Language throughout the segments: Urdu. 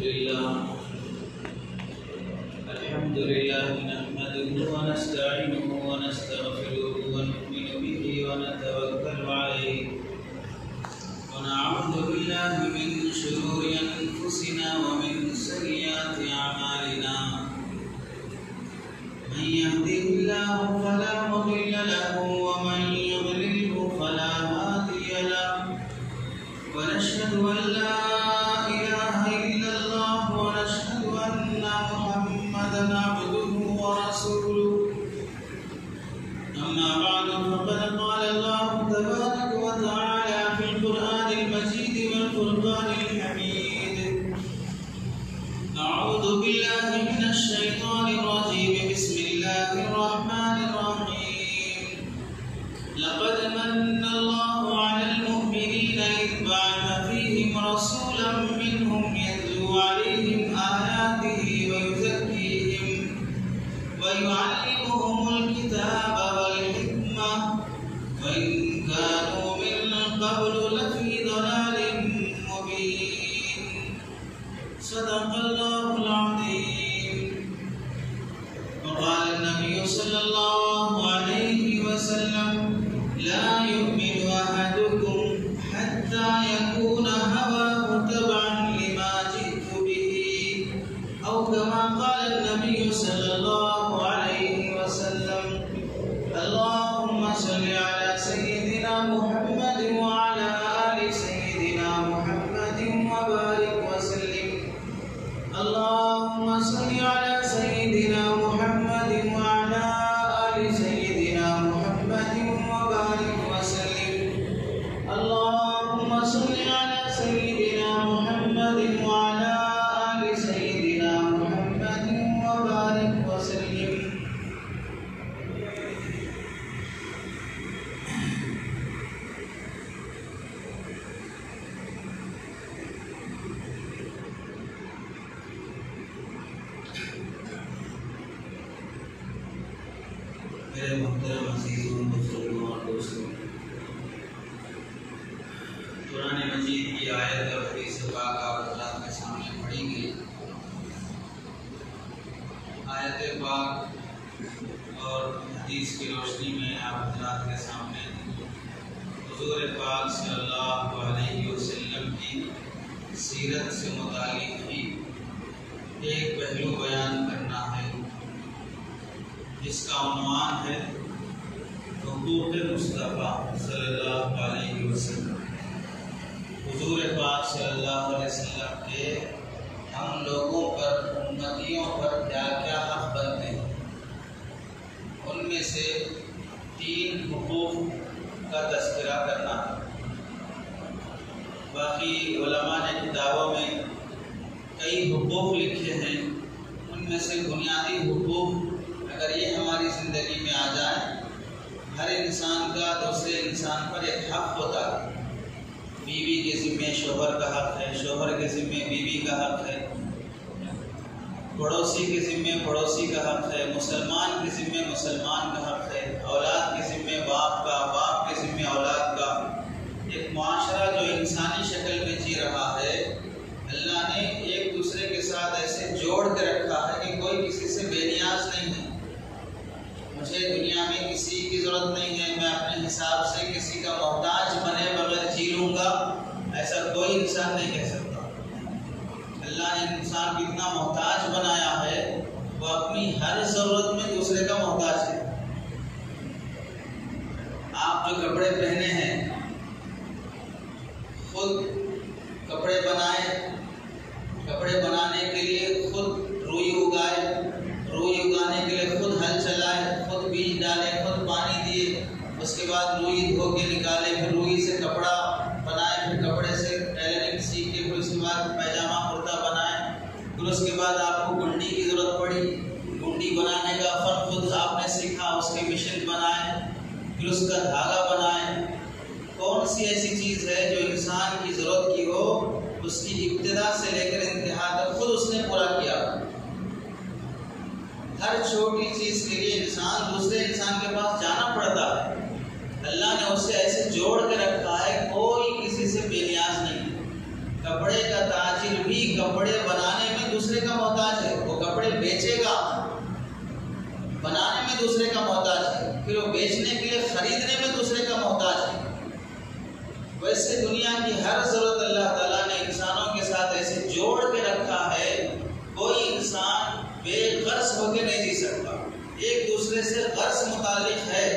لله نحمده ونستعينه ونستغفره ونؤمن به ونتوكل عليه ونعوذ بالله من شرور أنفسنا ومن سيئات أعمالنا من يهده الله فلا مضل له ومن يضلله فلا هادي له ونشهد أن لا إله إلا الله ونشهد أن محمدا عبده ورسوله أما بعد فقد قال الله تبارك وتعالى في القرآن المجيد والفرقان الحميد أعوذ بالله من الشيطان الرجيم بسم الله الرحمن الرحيم لقد من الله على المؤمنين إذ بعث فيهم رسولا منهم يتلو عليهم آياته ويزكيهم ويعلمهم الكتاب والحكمة وإن كانوا من قبل لفي ضلال مبين صدق الله العظيم. وقال النبي صلى الله عليه وسلم لا يؤمن أحدكم حتى يكون هواه تبعا لما جئت به أو كما قال النبي صلى الله عليه وسلم. اللهم صل على سيدنا محمد وعلى آل سيدنا محمد وبارك وسلم. اللهم صل على سيدنا محمد وعلى آل سيدنا محمد وبارك وسلم. اللهم صل على سيدنا محمد وعلى آل سيدنا محمد وبارك وسلم. میرے محترم عزیزوں بزرگوں اور دوستوں، قرآن مجید کی آیت اور حدیث پاک آپ حضرات کے سامنے پڑھی گئی. آیت پاک اور حدیث کی روشنی میں آپ حضرات کے سامنے حضور پاک صلی اللہ علیہ وسلم کی سیرت سے متعلق ہی ایک پہلو بیان کرنا ہے، جس کا عنوان ہے حقوق مصطفیٰ صلی اللہ علیہ وسلم. حضور پاک صلی اللہ علیہ وسلم کے ہم لوگوں پر، امتیوں پر کیا کیا حق بنتے ہیں، ان میں سے 3 حقوق کا تذکرہ کرنا ہے. باقی علماء نے کتابوں میں کئی حقوق لکھے ہیں، ان میں سے بنیادی حقوق اگر یہ ہماری زندگی میں آ جائے، ہر انسان کا دوسرے انسان پر ایک حق ہوتا ہے. بیوی کے ذمے شوہر کا حق ہے، شوہر کے ذمے بیوی کا حق ہے، پڑوسی کے ذمے پڑوسی کا حق ہے، مسلمان کے ذمے مسلمان کا حق ہے، اولاد کے ذمے باپ کا، باپ کے ذمے اولاد کا. ایک معاشرہ جو انسانی شکل میں جی رہا ہے، اللہ نے ایک دوسرے کے ساتھ ایسے جوڑ کے رکھا ہے کہ کوئی کسی سے بے نیاز نہیں ہے. مجھے دنیا میں کسی کی ضرورت نہیں ہے، میں اپنے حساب سے کسی کا محتاج بنے بغیر جی لوں گا، ایسا کوئی انسان نہیں کہہ سکتا. اللہ نے انسان کو اتنا محتاج بنایا ہے، وہ اپنی ہر ضرورت میں دوسرے کا محتاج ہے. آپ جو کپڑے پہنے ہیں، خود کپڑے بنائے، کپڑے بنانے کے لیے خود روئی اگائے، روئی اگانے کے لیے خود ہل چلائے، خود بیج ڈالے، خود پانی دیے، اس کے بعد روئی دھو کے نکالے، پھر روئی سے کپڑا بنائے، پھر کپڑے سے ٹیلرنگ سیکھے، پھر اس کے بعد پیجامہ کرتا بنائے، پھر اس کے بعد آپ کو گنڈی کی ضرورت پڑی، گنڈی بنانے کا فن خود آپ نے سیکھا، اس کی مشین بنائے، پھر اس کا دھاگا بنائے. کون سی ایسی چیز ہے جو انسان کی ضرورت کی ہو، اس کی ابتدا سے لے کر انتہا تک خود اس نے پورا کیا. ہر چھوٹی چیز کے لیے انسان دوسرے انسان کے پاس جانا پڑتا ہے. اللہ نے اسے ایسے جوڑ کے رکھا ہے، کوئی کسی سے بے نیاز نہیں. کپڑے کا تاجر تاجر بھی کپڑے بنانے میں دوسرے کا محتاج ہے، وہ کپڑے بیچے گا، بنانے میں دوسرے کا محتاج ہے، پھر وہ بیچنے کے لیے خریدنے میں دوسرے کا محتاج ہے۔ ویسے دنیا کی ہر ضرورت اللہ تعالیٰ نے انسانوں کے ساتھ ایسے جوڑ کے رکھا ہے، کوئی انسان بے غرض ہو کے نہیں جی سکتا، ایک دوسرے سے غرض متعلق ہے۔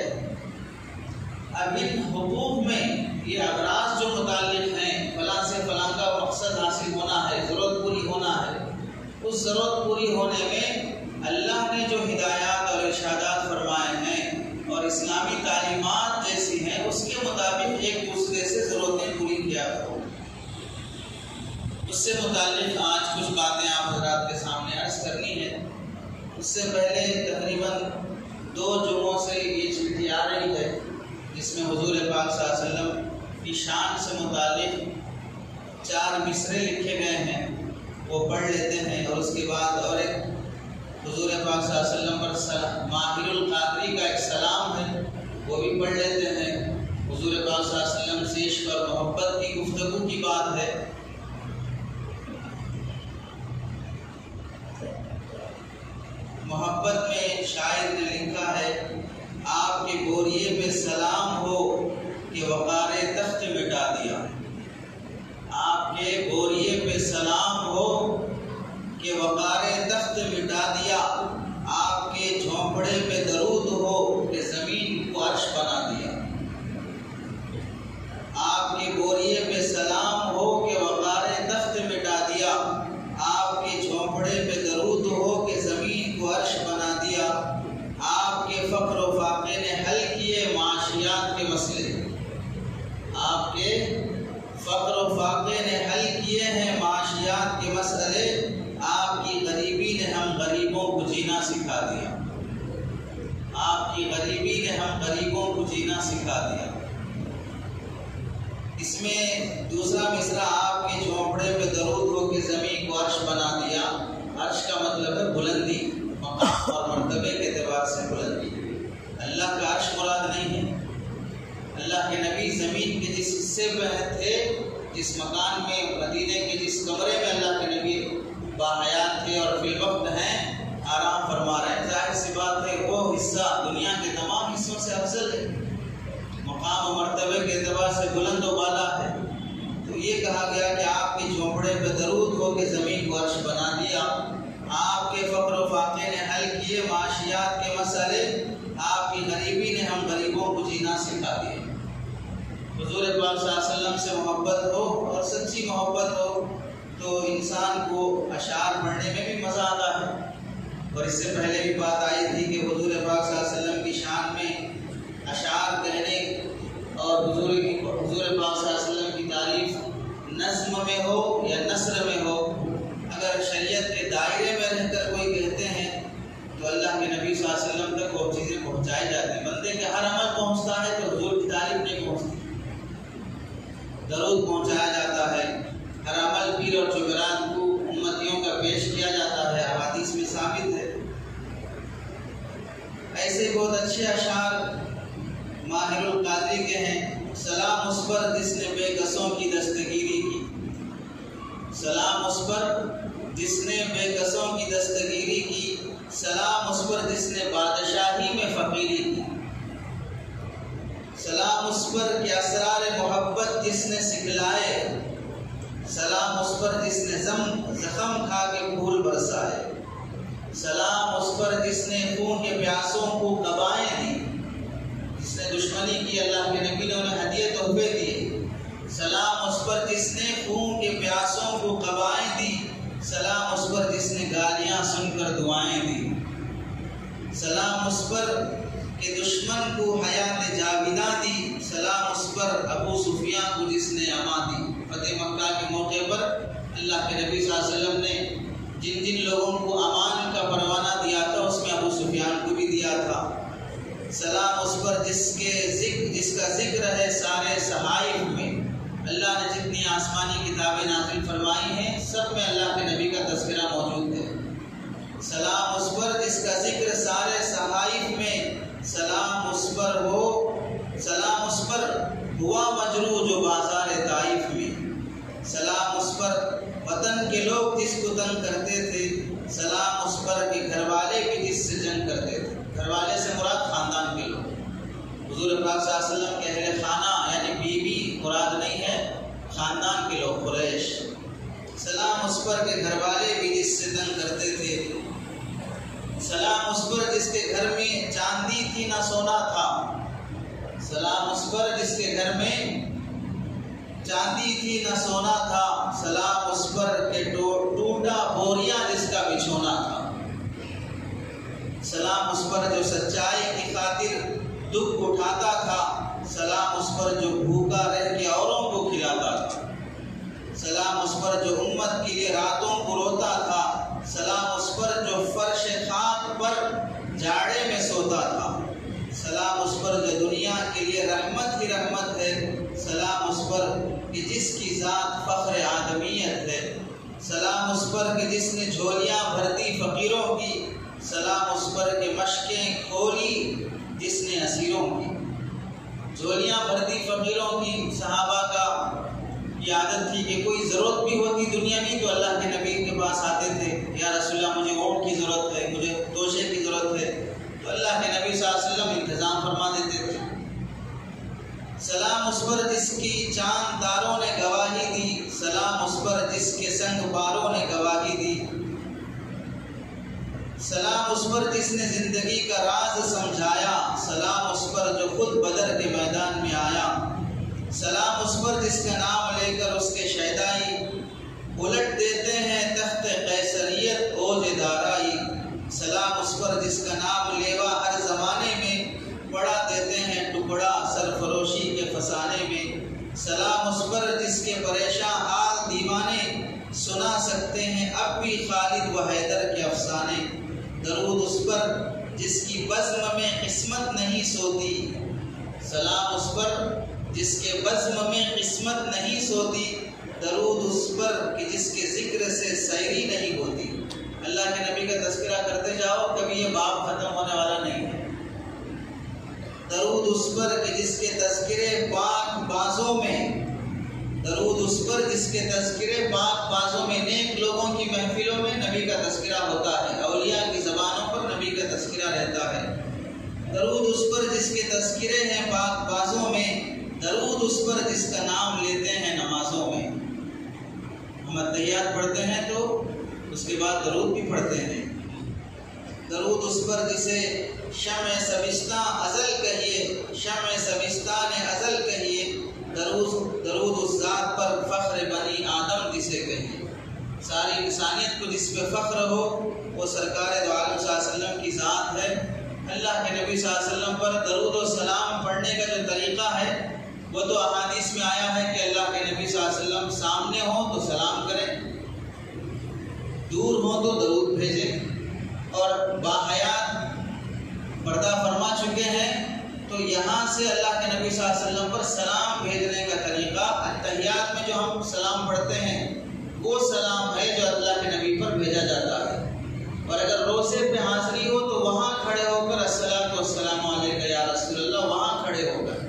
اب ان حقوق میں یہ اغراض جو متعلق ہیں، فلاں سے فلاں کا مقصد حاصل ہونا ہے، ضرورت پوری ہونا ہے، اس ضرورت پوری ہونے میں اللہ نے جو ہدایات اور ارشادات فرمائے ہیں اور اسلامی تعلیمات جیسی ہیں، اس کے مطابق ایک دوسرے سے ضرورتیں پوری کیا کرو۔ اس سے متعلق آج کچھ باتیں آپ حضرات کے سامنے عرض کرنی ہے۔ اس سے پہلے تقریباً 2 جمعوں سے یہ چٹھی آ رہی ہے جس میں حضور پاک صلی اللہ علیہ وسلم کی شان سے متعلق 4 مصرے لکھے گئے ہیں، وہ پڑھ لیتے ہیں، اور اس کے بعد اور ایک حضور پاک صلی اللہ علیہ وسلم پر ماہر القادری کا ایک سلام ہے، وہ بھی پڑھ لیتے ہیں۔ حضور پاک صلی اللہ علیہ وسلم سے عشق اور محبت کی گفتگو کی بات ہے۔ محبت میں شاعر نے لکھا ہے، آپ کے گوریے پہ سلام ہو کہ وقار تخت مٹا دیا، آپ کے گوریے پہ سلام ہو کہ وقار تخت مٹا دیا، آپ کے جھونپڑے پہ درود ہو کہ زمین کو عرش بنا دیا، آپ کے گوریے پہ سلام ہو کہ وقار تخت مٹا دیا، آپ کے جھونپڑے پہ درود ہو کہ زمین کو عرش بنا دیا، آپ کے فقر و فاقے نے حل کیے معاشیات کے مسئلے، آپ کے فقر و فاقے نے حل کیے ہیں معاشیات کے مسئلے، آپ کی غریبی نے ہم غریبوں کو جینا سکھا دیا، آپ کی غریبی نے ہم غریبوں کو جینا سکھا دیا۔ اس میں دوسرا مصرع، آپ کے جھونپڑے پہ درود ہو کہ زمین کو عرش بنا دیا، عرش کا مطلب ہے بلندی، مقام اور مرتبے کے اعتبار سے بلندی۔ اللہ کا عرش مراد نہیں ہے، اللہ کے نبی زمین کے جس حصے پہ تھے، جس مکان میں، مدینے کے جس کمرے میں اللہ کے نبی باحیات تھے اور فی الوقت ہیں، آرام فرما رہے ہیں، ظاہر سی بات ہے وہ حصہ دنیا کے تمام حصوں سے افضل ہے، مقام و مرتبے کے اعتبار سے بلند و بالا ہے۔ تو یہ کہا گیا کہ آپ کے جھونپڑے پہ درود ہو کہ زمین کو عرش بنا دیا، آپ کے فقر و فاقے نے حل کیے معاشیات کے مسئلے، آپ کی غریبی نے ہم غریبوں کو جینا سکھا دیا۔ حضور پاک صلی اللہ علیہ وسلم سے محبت ہو اور سچی محبت ہو تو انسان کو اشعار پڑھنے میں بھی مزہ آتا ہے، اور اس سے پہلے بھی بات آئی تھی کہ حضور پاک صلی اللہ علیہ وسلم کی شان میں اشعار کہنے اور حضور پاک صلی اللہ علیہ وسلم کی تعریف نظم میں ہو یا نثر میں ہو، اگر شریعت کے دائرے میں رہ کر کوئی کہتے ہیں تو اللہ کے نبی صلی اللہ علیہ وسلم تک وہ چیزیں پہنچائی جاتی ہیں۔ بندے کے ہر عمل پہنچتا ہے تو حضور کی تعریف نہیں پہنچتی، درود پہنچایا جاتا ہے، ہر عمل پیر اور جمعرات کو امتیوں کا پیش کیا جاتا ہے، احادیث میں ثابت ہے۔ ایسے بہت اچھے اشعار ماہر القادری کے ہیں، سلام اس پر جس نے بے کسوں کی دستگیری کی، سلام اس پر جس نے بے کسوں کی دستگیری کی، سلام اس پر جس نے بادشاہی میں فقیری کی، سلام اس پر کہ اسرار محبت جس نے سکھلائے، سلام اس پر جس نے زخم کھا کے پھول برسائے، سلام اس پر جس نے خون کے پیاسوں کو قبائیں دی، جس نے دشمنی کی اللہ کے نبی نے انہیں ہدیے تحفے دیے، سلام اس پر جس نے خون کے پیاسوں کو قبائیں دی، سلام اس پر جس نے گالیاں سن کر دعائیں دی، سلام اس پر کہ دشمن کو حیات جاویداں دی، سلام اس پر ابو سفیان کو جس نے اما دی۔ فتح مکہ کے موقع پر اللہ کے نبی صلی اللہ علیہ وسلم نے جن جن لوگوں کو امان کا پروانہ دیا تھا اس میں ابو سفیان کو بھی دیا تھا۔ سلام اس پر جس کا ذکر ہے سارے صحائف میں، اللہ نے جتنی آسمانی کتابیں نازل فرمائی ہیں سب میں اللہ کے نبی کا تذکرہ موجود ہے۔ سلام اس پر جس کا ذکر سارے صحائف میں، سلام اس پر ہو، سلام اس پر ہوا مجروح جو بازار طائف میں، سلام اس پر وطن تنگ کرتے تھے، سلام اس پر کہ گھر والے بھی جس سے جنگ کرتے تھے۔ گھر والے سے مراد خاندان کے لوگ، حضور پاک صلی اللہ علیہ وسلم کے اہل خانہ یعنی بیوی مراد نہیں ہے، خاندان کے لوگ قریش۔ سلام اس پر کہ گھر والے بھی جس سے تنگ کرتے تھے، سلام اس پر جس کے گھر میں چاندی تھی نہ سونا تھا، سلام اس پر جس کے گھر میں چاندی تھی نہ سونا تھا، سلام اس پر کہ ٹوٹا بوریا جس کا بچھونا تھا، سلام اس پر جو سچائی کی خاطر دکھ اٹھاتا تھا، سلام اس پر جو بھوکا رہ کے اوروں کو کھلاتا تھا، سلام اس پر جو امت کے لیے راتوں کو روتا تھا، سلام اس پر جو فرش خاک پر جاڑے میں سوتا تھا، سلام اس پر جو دنیا کے لیے رحمت ہی رحمت ہے، سلام اس پر کہ جس کی ذات فخر آدمیت ہے، سلام اس پر کہ جس نے جھولیاں بھرتی فقیروں کی، سلام اس پر کہ مشقیں کھولی جس نے اسیروں کی، جھولیاں بھرتی فقیروں کی۔ صحابہ کا یہ عادت تھی کہ کوئی ضرورت بھی ہوتی دنیا کی تو اللہ کے نبی کے پاس آتے تھے، یا رسول اللہ مجھے اونٹ کی ضرورت ہے، مجھے توشے کی ضرورت ہے، تو اللہ کے نبی صلی اللہ علیہ وسلم انتظام فرما دیتے تھے۔ سلام اس پر جس کی چاند تاروں نے گواہی دی، سلام اس پر جس کے سنگ پاروں نے گواہی دی، سلام اس پر جس نے زندگی کا راز سمجھایا، سلام اس پر جو خود بدر کے میدان میں آیا، سلام اس پر جس کا نام لے کر اس کے شیدائی الٹ دیتے ہیں تخت قیصریت اوج دارائی، سلام اس پر جس کا نام لیوا ہر زمانے میں پڑا دیتے ہیں ٹکڑا سرفروشی کے فسانے میں، سلام اس پر جس کے پریشان حال دیوانے سنا سکتے ہیں اب بھی خالد و حیدر کے افسانے، درود اس پر جس کی بزم میں قسمت نہیں سوتی، سلام اس پر جس کے بزم میں قسمت نہیں سوتی، درود اس پر کہ جس کے ذکر سے سیری نہیں ہوتی۔ اللہ کے نبی کا تذکرہ کرتے جاؤ، کبھی یہ باب ختم ہونے والا نہیں ہے۔ درود اس پر کہ جس کے تذکرے پاک بازوں میں، درود اس پر جس کے تذکرے پاک بازوں میں، نیک لوگوں کی محفلوں میں نبی کا تذکرہ ہوتا ہے، اولیاء کی زبانوں پر نبی کا تذکرہ رہتا ہے۔ درود اس پر جس کے تذکرے ہیں پاک بازوں میں، درود اس پر جس کا نام لیتے ہیں نمازوں میں۔ ہم اتحیات پڑھتے ہیں تو اس کے بعد درود بھی پڑھتے ہیں۔ درود اس پر جسے شمع سبستہ ازل کہیے، شمع سبستان ازل کہیے، درود اس ذات پر فخر بنی آدم جسے کہیے۔ ساری انسانیت کو جس پہ فخر ہو وہ سرکار دو عالم صلی اللہ علیہ وسلم کی ذات ہے۔ اللہ کے نبی صلی اللہ علیہ وسلم پر درود و سلام پڑھنے کا جو طریقہ ہے وہ تو احادیث میں آیا ہے کہ اللہ کے نبی صلی اللہ علیہ وسلم سامنے ہوں تو سلام کریں، دور ہوں تو درود بھیجیں، اور باحیات پردہ فرما چکے ہیں تو یہاں سے اللہ کے نبی صلی اللہ علیہ وسلم پر سلام بھیجنے کا طریقہ، اتحیات میں جو ہم سلام پڑھتے ہیں وہ سلام ہے جو اللہ کے نبی پر بھیجا جاتا ہے۔ اور اگر روزے پہ حاضری ہو تو وہاں کھڑے ہو کر الصلاۃ والسلام علیک یا رسول اللہ، وہاں کھڑے ہو کر،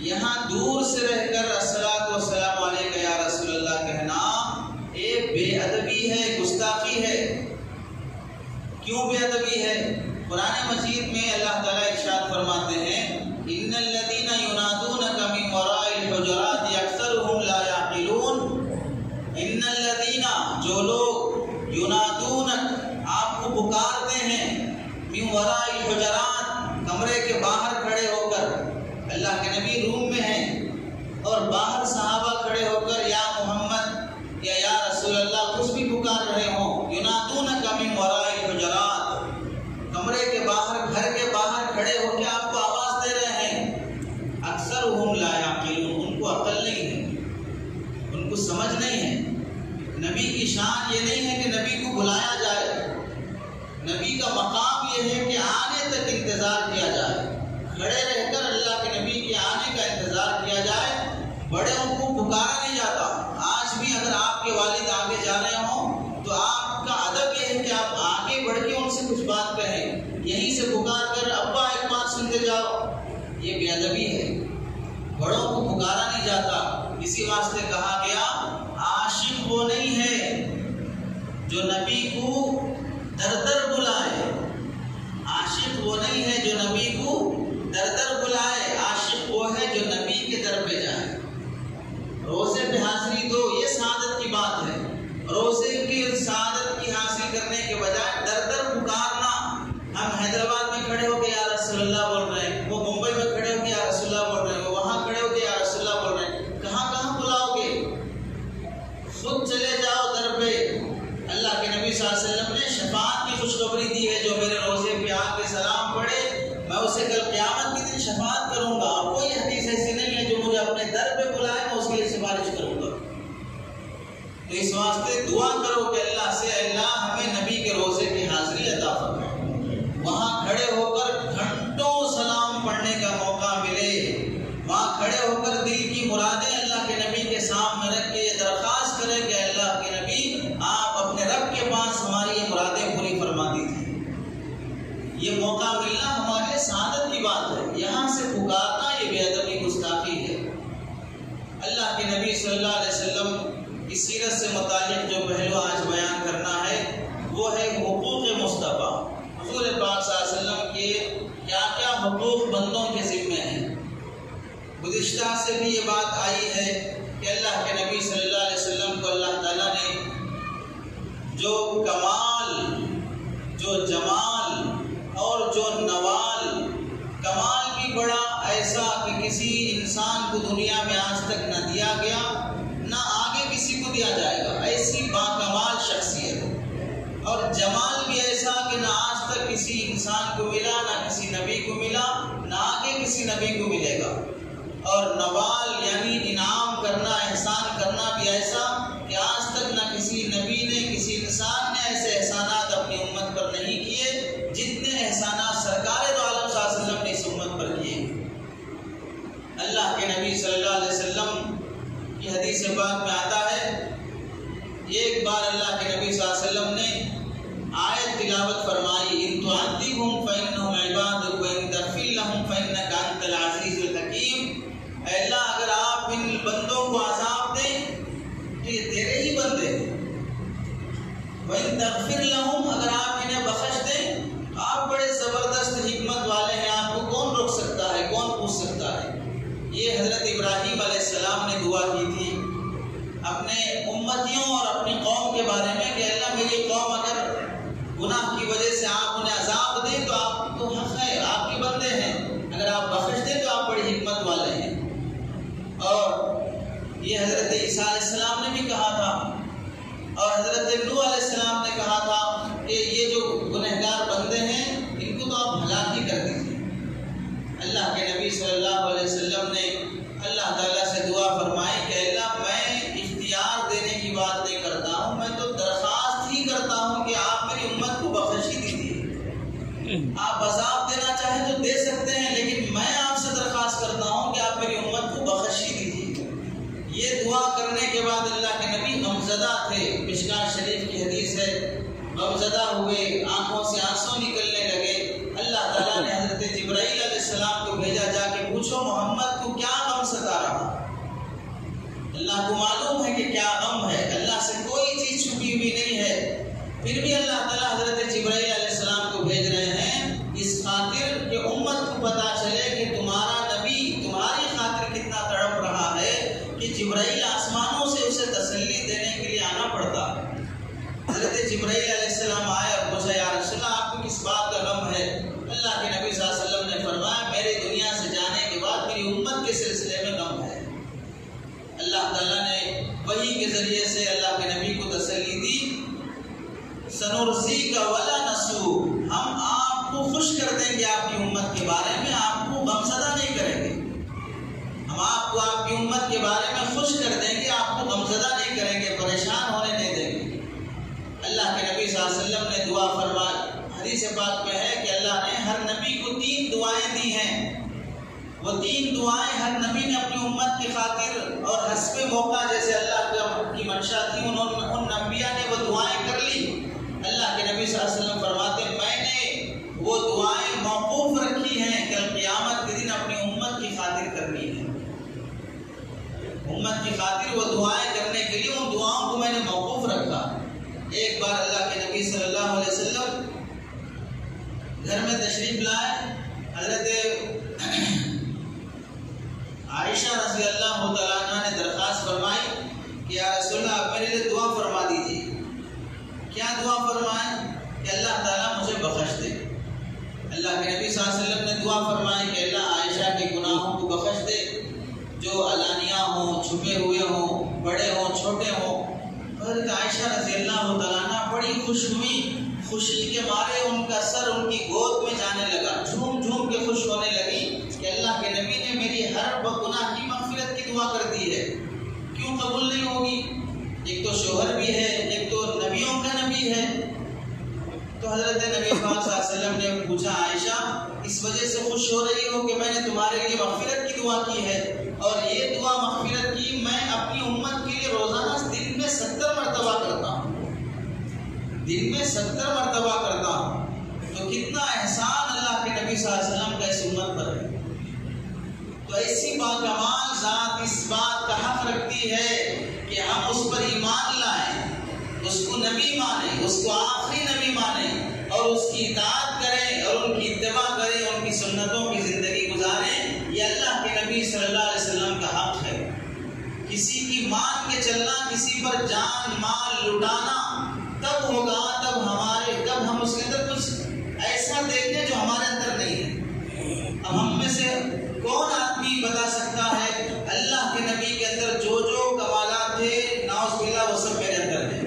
یہاں دور سے رہ کر الصلاۃ والسلام علیک یا رسول اللہ کہنا ایک بے ادبی ہے، گستاخی ہے۔ کیوں بے ادبی ہے؟ قرآن مجید میں اللہ تعالیٰ ارشاد فرماتے ہیں ان الذین ینادونک من وراء الحجرات اکثرهم لا یعقلون، ان الذین جو لوگ ینادونک آپ کو پکارتے ہیں، من وراء الحجرات کمرے کے باہر کھڑے ہو کر، اللہ کے نبی روم میں ہیں اور باہر صحابہ کھڑے ہو کر یا محمد یا رسول اللہ کچھ بھی پکار رہے ہوں، ینادونک من وراء الحجرات کمرے کے باہر، گھر کے باہر کھڑے ہو کے آپ کو آواز دے رہے ہیں، اکثرهم لا یعقلون، ان کو عقل نہیں ہے، ان کو سمجھ نہیں ہے۔ نبی کی شان یہ نہیں ہے کہ نبی کو بلایا جائے، نبی کا مقام یہ ہے کہ آنے تک انتظار کیا جائے، کھڑے رہ کر اللہ کے نبی کے آنے کا انتظار کیا جائے، بڑوں کو پکارا نہیں جاتا۔ آج بھی اگر آپ کے والد آگے جا رہے ہوں تو آپ کا ادب یہ ہے کہ آپ آگے بڑھ کے ان سے کچھ بات کہیں، یہیں سے پکار کر ابا ایک بات سنتے جاؤ، یہ بے ادبی ہے، بڑوں کو پکارا نہیں جاتا۔ اسی واسطے کہا گیا عاشق وہ نہیں ہے جو نبی کو در در بلائے. عاشق وہ نہیں ہے جو نبی کو در در بلائے، عاشق وہ ہے جو نبی کے در پہ جائے. روزے پہ حاضری دو، یہ سعادت کی بات ہے. روزے کی سعادت کی حاصل کرنے کے بجائے در در پکارنا. ہم حیدرآباد میں کھڑے ہو کے یا رسول اللہ بول رہے ہیں، وہ ممبئی میں کھڑے ہو کے یا رسول اللہ بول رہے ہیں، وہ وہاں کھڑے ہو کے یا رسول اللہ بول رہے ہیں. کہاں کہاں بلاؤ گے؟ خود چلے جاؤ در پہ. اللہ کے نبی صلی اللہ علیہ وسلم نے شفاعت کی خوشخبری دی ہے، جو میرے روزے پہ آ کے سلام پڑھے میں اسے کل قیامت کے دن شفاعت کروں گا. کوئی حدیث ایسی نہیں ہے جو مجھے اپنے در پہ بلائے میں اس کے لیے سفارش کروں گا. تو اس واسطے دعا کرو کہ اللہ سے اللہ ہمیں نبی کے روزے کی حاضری عطا فرمائے، وہاں کھڑے ہو کر گھنٹوں سلام پڑھنے کا موقع ملے، وہاں کھڑے ہو کر دل کی مرادیں اللہ کے نبی کے سامنے رکھ کے یہ درخواست کریں کہ اللہ کے نبی آپ اپنے رب کے پاس ہماری یہ مرادیں پوری فرما دیجیے. یہ موقع ملنا ہمارے لیے سعادت کی بات ہے. یہاں سے پکارنا یہ بے ادبی گستاخی ہے. اللہ کے نبی صلی اللہ علیہ وسلم کی سیرت سے متعلق جو پہلو آج بیان کرنا ہے وہ ہے حقوق مصطفیٰ. حضور پاک صلی اللہ علیہ وسلم کے کیا کیا حقوق بندوں کے ذمے ہیں. گزشتہ سے بھی یہ بات آئی ہے کہ اللہ کے نبی صلی اللہ علیہ وسلم کو اللہ تعالیٰ نے جو کمال، جو جمال اور جو نوال، کمال بھی بڑا ایسا کہ کسی انسان کو دنیا میں آج تک نہ دیا گیا نہ آگے کسی کو دیا جائے گا، ایسی باکمال شخصیت. اور جمال بھی ایسا کہ نہ آج تک کسی انسان کو ملا، نہ کسی نبی کو ملا، نہ آگے کسی نبی کو ملے گا. اور نوال یعنی انعام کرنا، احسان کرنا بھی ایسا کہ آج تک نہ کسی نبی نے، کسی انسان نے ایسے احسانات اپنی امت پر نہیں کیے جتنے احسانات سرکار دو عالم صلی اللہ علیہ وسلم نے اس امت پر کیے. اللہ کے نبی صلی اللہ علیہ وسلم کی حدیث پاک میں آتا ہے، ایک بار اللہ کے نبی صلی اللہ علیہ وسلم نے آیت تلاوت فرمائی، ان تعذبهم فانهم عبادك وان تغفر لهم فانك انت العزیز الحکیم. اے اللہ اگر آپ ان بندوں کو عذاب دیں تو یہ تیرے ہی بندے ہیں، وان تغفر لهم اگر آپ انہیں بخش دیں آپ بڑے زبردست حکمت والے ہیں، آپ کو کون روک سکتا ہے، کون پوچھ سکتا ہے. یہ حضرت ابراہیم علیہ السلام نے دعا کی تھی اپنے امتیوں اور اپنی قوم کے بارے میں کہ اللہ میری قوم اگر گناہ کی وجہ سے آپ انہیں عذاب دیں تو آپ تو حق ہے، آپ کے بندے ہیں، اگر آپ بخش دیں تو آپ بڑی حکمت والے ہیں. اور یہ حضرت عیسیٰ علیہ السلام نے بھی کہا تھا، اور حضرت نوح علیہ السلام نے کہا تھا کہ یہ جو گنہگار بندے ہیں ان کو تو آپ ہلاک ہی کر دیجیے. اللہ کے نبی صلی اللہ علیہ وسلم نے اللہ تعالیٰ سے دعا فرمائی کہ اللہ میں اختیار دینے کی بات نہیں کرتا ہوں، میں تو درخواست ہی کرتا ہوں کہ آپ میری امت کو بخش ہی دیجیے. آپ عذاب دینا چاہیں تو دے سکتے ہیں، لیکن میں آپ سے درخواست کرتا ہوں کہ آپ میری امت کو بخش ہی دیجیے. یہ دعا کرنے کے بعد اللہ کے نبی غمزدہ تھے. مشکاۃ شریف کی حدیث ہے، غمزدہ ہوئے، آنکھوں سے آنسو نکلنے لگے. اللہ تعالیٰ نے حضرت جبرائیل علیہ السلام کو بھیجا، جا کے پوچھو محمد کو کیا غم ستا رہا. اللہ کو معلوم ہے کہ کیا غم ہے، اللہ سے کوئی چیز چھپی ہوئی نہیں ہے. پھر بھی اللہ تعالیٰ حضرت جبرائیل علیہ السلام کو بھیج رہے ہیں اس خاطر کہ امت کو پتہ چلے کہ تمہارا نبی تمہاری خاطر کتنا تڑپ رہا ہے کہ جبرائیل آسمانوں سے اسے تسلی دینے کے لیے آنا پڑتا ہے. حضرت جبرائیل علیہ السلام آئے اور پوچھا یا رسول اللہ آپ کو کس بات کا غم ہے. اللہ کے نبی صلی اللہ علیہ وسلم نے فرمایا میرے دنیا سے جانے کے بعد میری امت کے سلسلے میں غم ہے. اللہ تعالیٰ نے وحی کے ذریعے سے اللہ کے نبی کو تسلی دی، سنرزیک ولا نسو، ہم آپ کو خوش کر دیں گے آپ کی امت کے بارے میں، آپ کو غمزدہ نہیں کریں گے. ہم آپ کو آپ کی امت کے بارے میں خوش کر دیں گے، آپ کو غمزدہ نہیں کریں گے، پریشان ہونے نہیں دیں گے. اللہ کے نبی صلی اللہ علیہ وسلم نے دعا فرمائی. حدیث پاک میں ہے کہ اللہ نے ہر نبی کو 3 دعائیں دی ہیں. وہ 3 دعائیں ہر نبی نے اپنی امت کی خاطر اور حسب موقع جیسے اللہ کی منشا تھی ان انبیاء نے وہ دعائیں کر لی. اللہ کے نبی صلی اللہ علیہ وسلم فرماتے ہیں میں نے وہ دعائیں موقوف رکھی ہیں کہ قیامت کے دن اپنی امت کی خاطر کرنی ہے. امت کی خاطر وہ دعائیں کرنے کے لیے ان دعاؤں کو میں نے موقوف رکھا. ایک بار اللہ کے نبی صلی اللہ علیہ وسلم گھر میں تشریف لائے. حضرت عائشہ رضی اللہ تعالیٰ عنہ نے درخواست فرمائی کہ یا رسول اللہ آپ میرے لیے دعا فرما دیجیے. کیا دعا فرمائیں؟ کہ اللہ تعالیٰ مجھے بخش دے. اللہ کے نبی صلی اللہ علیہ وسلم نے دعا فرمائی کہ اللہ عائشہ کے گناہوں کو بخش دے، جو علانیہ ہوں، چھپے ہوئے ہوں، بڑے ہوں، چھوٹے ہوں. حضرت عائشہ رضی اللہ تعالیٰ عنہ بڑی خوش ہوئی. خوشی کے مارے ان کا سر ان کی گود میں جانے لگا، جھوم جھوم کے خوش ہونے لگی کہ اللہ کے نبی نے میری ہر گناہ کی مغفرت کی دعا کر دی ہے، کیوں قبول نہیں ہوگی؟ ایک تو شوہر بھی ہے، ایک تو نبیوں کا نبی ہے. تو حضرت نبی پاک صلی اللہ علیہ وسلم نے پوچھا عائشہ اس وجہ سے خوش ہو رہی ہو کہ میں نے تمہارے لیے مغفرت کی دعا کی ہے؟ اور یہ دعا مغفرت کی میں اپنی امت کے لیے روزانہ دن میں 70 مرتبہ کرتا ہوں، دن میں 70 مرتبہ کرتا ہوں. تو کتنا احسان اللہ کے نبی صلی اللہ علیہ وسلم کا اس امت پر ہے. تو ایسی باکمال ذات اس بات کا حق رکھتی ہے کہ ہم اس پر ایمان لائیں، اس کو نبی مانیں، اس کو آخری نبی مانیں اور اس کی اطاعت کریں اور ان کی اتباع کریں، ان کی سنتوں کی زندگی گزاریں. یہ اللہ کے نبی صلی اللہ علیہ وسلم کا حق ہے. کسی کی مان کے چلنا، کسی پر جان مال لٹانا تب ہوگا جب ہم اس کے اندر کچھ ایسا دیکھیں جو ہمارے اندر نہیں ہے. اب ہم میں سے کون آدمی بتا سکتا ہے اللہ کے نبی کے اندر جو کمالات تھے نعوذ باللہ وہ سب میرے اندر ہیں؟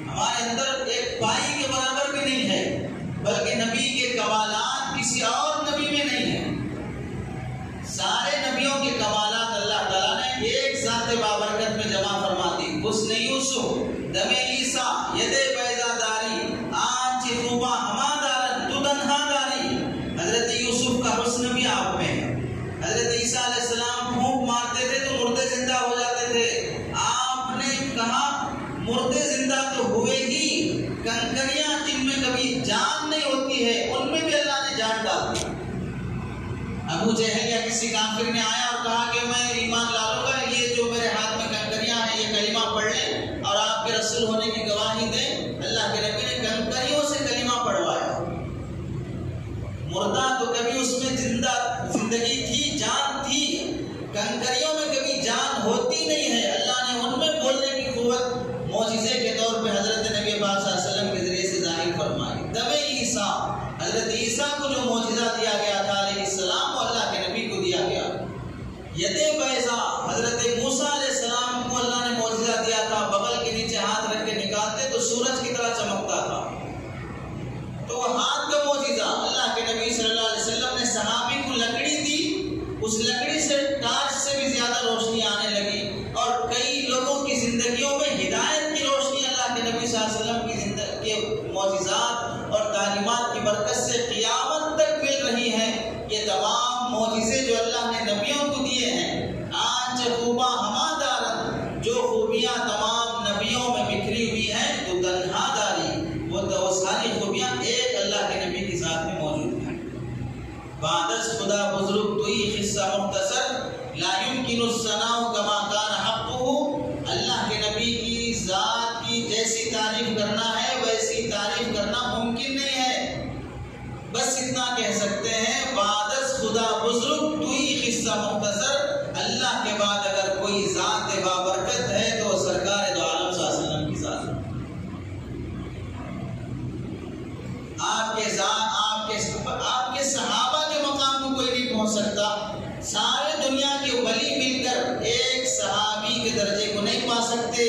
ہمارے اندر ایک پائی کے برابر بھی نہیں ہے، بلکہ نبی کے کمالات کسی اور نبی میں نہیں ہے. سارے نبیوں کے کمالات اللہ تعالیٰ نے ایک ذات بابرکت میں جمع فرما دی. حسن یوسف، دم عیسیٰ، ید بیضا داری، آنچ خوبا ہما دارن تو تنہا داری. حضرت یوسف کا حسن بھی آپ میں ہے. حضرت عیسیٰ علیہ السلام پھونک مارتے تھے تو مردے زندہ ہو جاتے تھے. آپ نے کہا مردے زندہ تو ہوئے ہی، کنکریاں جن میں کبھی جان نہیں ہوتی ہے ان میں بھی اللہ نے جان ڈال دی. ابو جہل یا کسی کافر نے آیا اور کہا کہ میں ایمان لا لوں گا، یہ جو میرے ہاتھ میں کنکریاں ہیں یہ کلمہ پڑھ لیں اور آپ کے رسول ہونے کی گواہی دیں. اللہ کے نبی نے کنکریوں سے کلمہ پڑھوایا. مردہ تو کبھی اس میں زندگی تھی، جان تھی، کنکریوں میں کبھی جان ہوتی نہیں ہے. اللہ نے ان میں بولنے کی قوت معجزے کے طور پہ حضرت نبی پاک صلی اللہ علیہ وسلم کے ذریعے سے ظاہر فرمائی. دم عیسیٰ، حضرت عیسیٰ کو جو معجزہ دیا گیا تھا علیہ السلام وہ اللہ کے نبی کو دیا گیا. ید بیضا، حضرت موسیٰ علیہ السلام کو اللہ نے معجزہ دیا تھا، بغل کے نیچے ہاتھ رکھ کے نکالتے تو سورج کی طرح چمکتا تھا. تو وہ ہاتھ کا معجزہ اللہ کے نبی صلی اللہ علیہ وسلم نے صحابی کو لکڑی دی، اس لکڑی سے ٹارچ سے بھی زیادہ روشنی آنے لگی اور کئی لوگوں کی زندگیوں میں ہدایت کی روشنی اللہ کے نبی صلی اللہ علیہ وسلم کی زندگی کے معجزات اور تعلیمات کی برکت سے قیامت تک مل رہی ہیں. یہ تمام معجزے جو اللہ نے نبیوں کو دیے ہیں، آنچ خوبا ہما دارن، جو خوبیاں تمام نبیوں میں بکھری ہوئی ہیں تو تنہا داری، وہ ساری خوبیاں ایک اللہ کے نبی کی ذات میں موجود ہیں. بعدس خدا بزرگ توئی قصہ مختصر، لا يمكن الثناء كما كان حقه. اللہ کے نبی کی ذات کی جیسی تعریف کرنا ہے ویسی تعریف کرنا ممکن نہیں ہے. بس اتنا کہہ سکتے ہیں بعدس خدا بزرگ توئی قصہ مختصر. اللہ کے بعد اگر کوئی ذات بابرکت ہے تو سرکار دو عالم صلی اللہ علیہ وسلم کی ذات. آپ کے صحابہ کے مقام کو کوئی نہیں پہنچ سکتا. سارے دنیا کے ولی مل کر ایک صحابی کے درجے کو نہیں پا سکتے.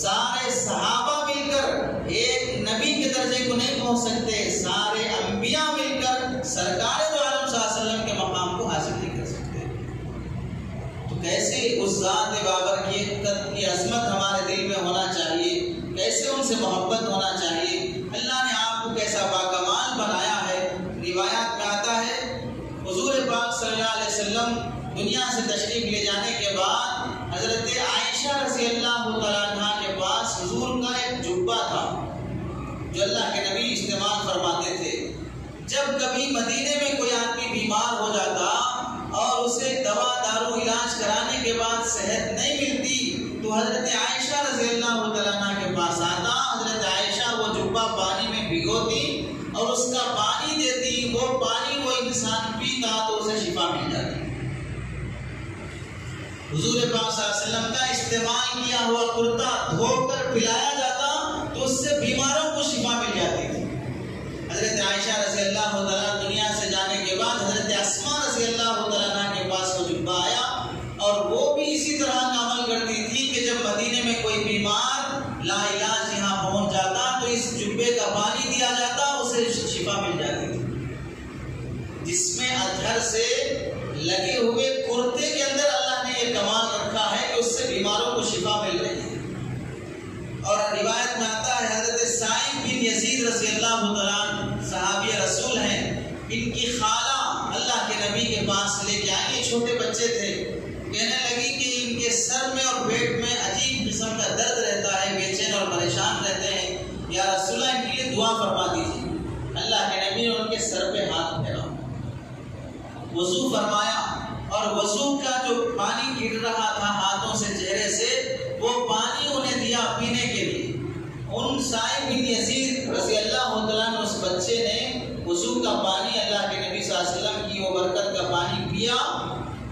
سارے صحابہ مل کر ایک نبی کے درجے کو نہیں پہنچ سکتے. سارے انبیاء مل کر سرکار دو عالم صلی اللہ علیہ وسلم کے مقام کو حاصل نہیں کر سکتے. تو کیسے اس ذات بابرکت کی عظمت ہمارے دل میں ہونا چاہیے، کیسے ان سے محبت ہونا چاہیے. اللہ نے آپ کو کیسا باکمال بنایا ہے. روایات میں آتا ہے حضور پاک صلی اللہ علیہ وسلم دنیا سے تشریف لے جانے کے بعد حضرت عائشہ رضی اللہ تعالیٰ عنہ کے پاس حضور کا ایک جبہ تھا جو اللہ کے نبی استعمال فرماتے تھے. جب کبھی مدینے میں کوئی آدمی بیمار ہو جاتا اور اسے دوا دارو علاج کرانے کے بعد صحت نہیں ملتی تو حضرت عائشہ رضی اللہ تعالیٰ عنہ کے پاس آتا. حضور پاک صلی اللہ علیہ وسلم کا استعمال کیا ہوا کرتا دھو کر پلایا جاتا تو اس سے بیماروں کو شفا مل جاتی تھی۔ حضرت عائشہ رضی اللہ تعالیٰ دنیا سے جانے کے بعد حضرت اسماء رضی اللہ تعالیٰ کے پاس وہ جبہ آیا اور وہ بھی اسی طرح کا عمل کرتی تھی کہ جب مدینے میں کوئی بیمار لا علاج یہاں پہنچ جاتا تو اس جبے کا پانی دیا جاتا، اسے شفا مل جاتی تھی، جس میں اطہر سے لگے ہوئے کرتے کے اندر اللہ نے یہ کمال رکھا ہے کہ اس سے بیماروں کو شفا مل رہی ہے۔ اور روایت میں آتا ہے حضرت سائب بن یزید رضی اللہ تعالیٰ صحابی رسول ہیں، ان کی خالہ اللہ کے نبی کے پاس لے کے آئی، چھوٹے بچے تھے، کہنے لگی کہ ان کے سر میں اور پیٹ میں عجیب قسم کا درد رہتا ہے، بے چین اور پریشان رہتے ہیں، یا رسول اللہ ان کے لیے دعا فرما دیجیے۔ اللہ کے نبی نے ان کے سر پہ ہاتھ پھیرا، وضو فرمایا، اور وضو کا جو پانی گر رہا تھا ہاتھوں سے چہرے سے وہ پانی انہیں دیا پینے کے لیے۔ ان سائب بن یزید رضی اللہ تعالیٰ نے اس بچے نے وضو کا پانی اللہ کے نبی صلی اللہ علیہ وسلم کی وہ برکت کا پانی پیا،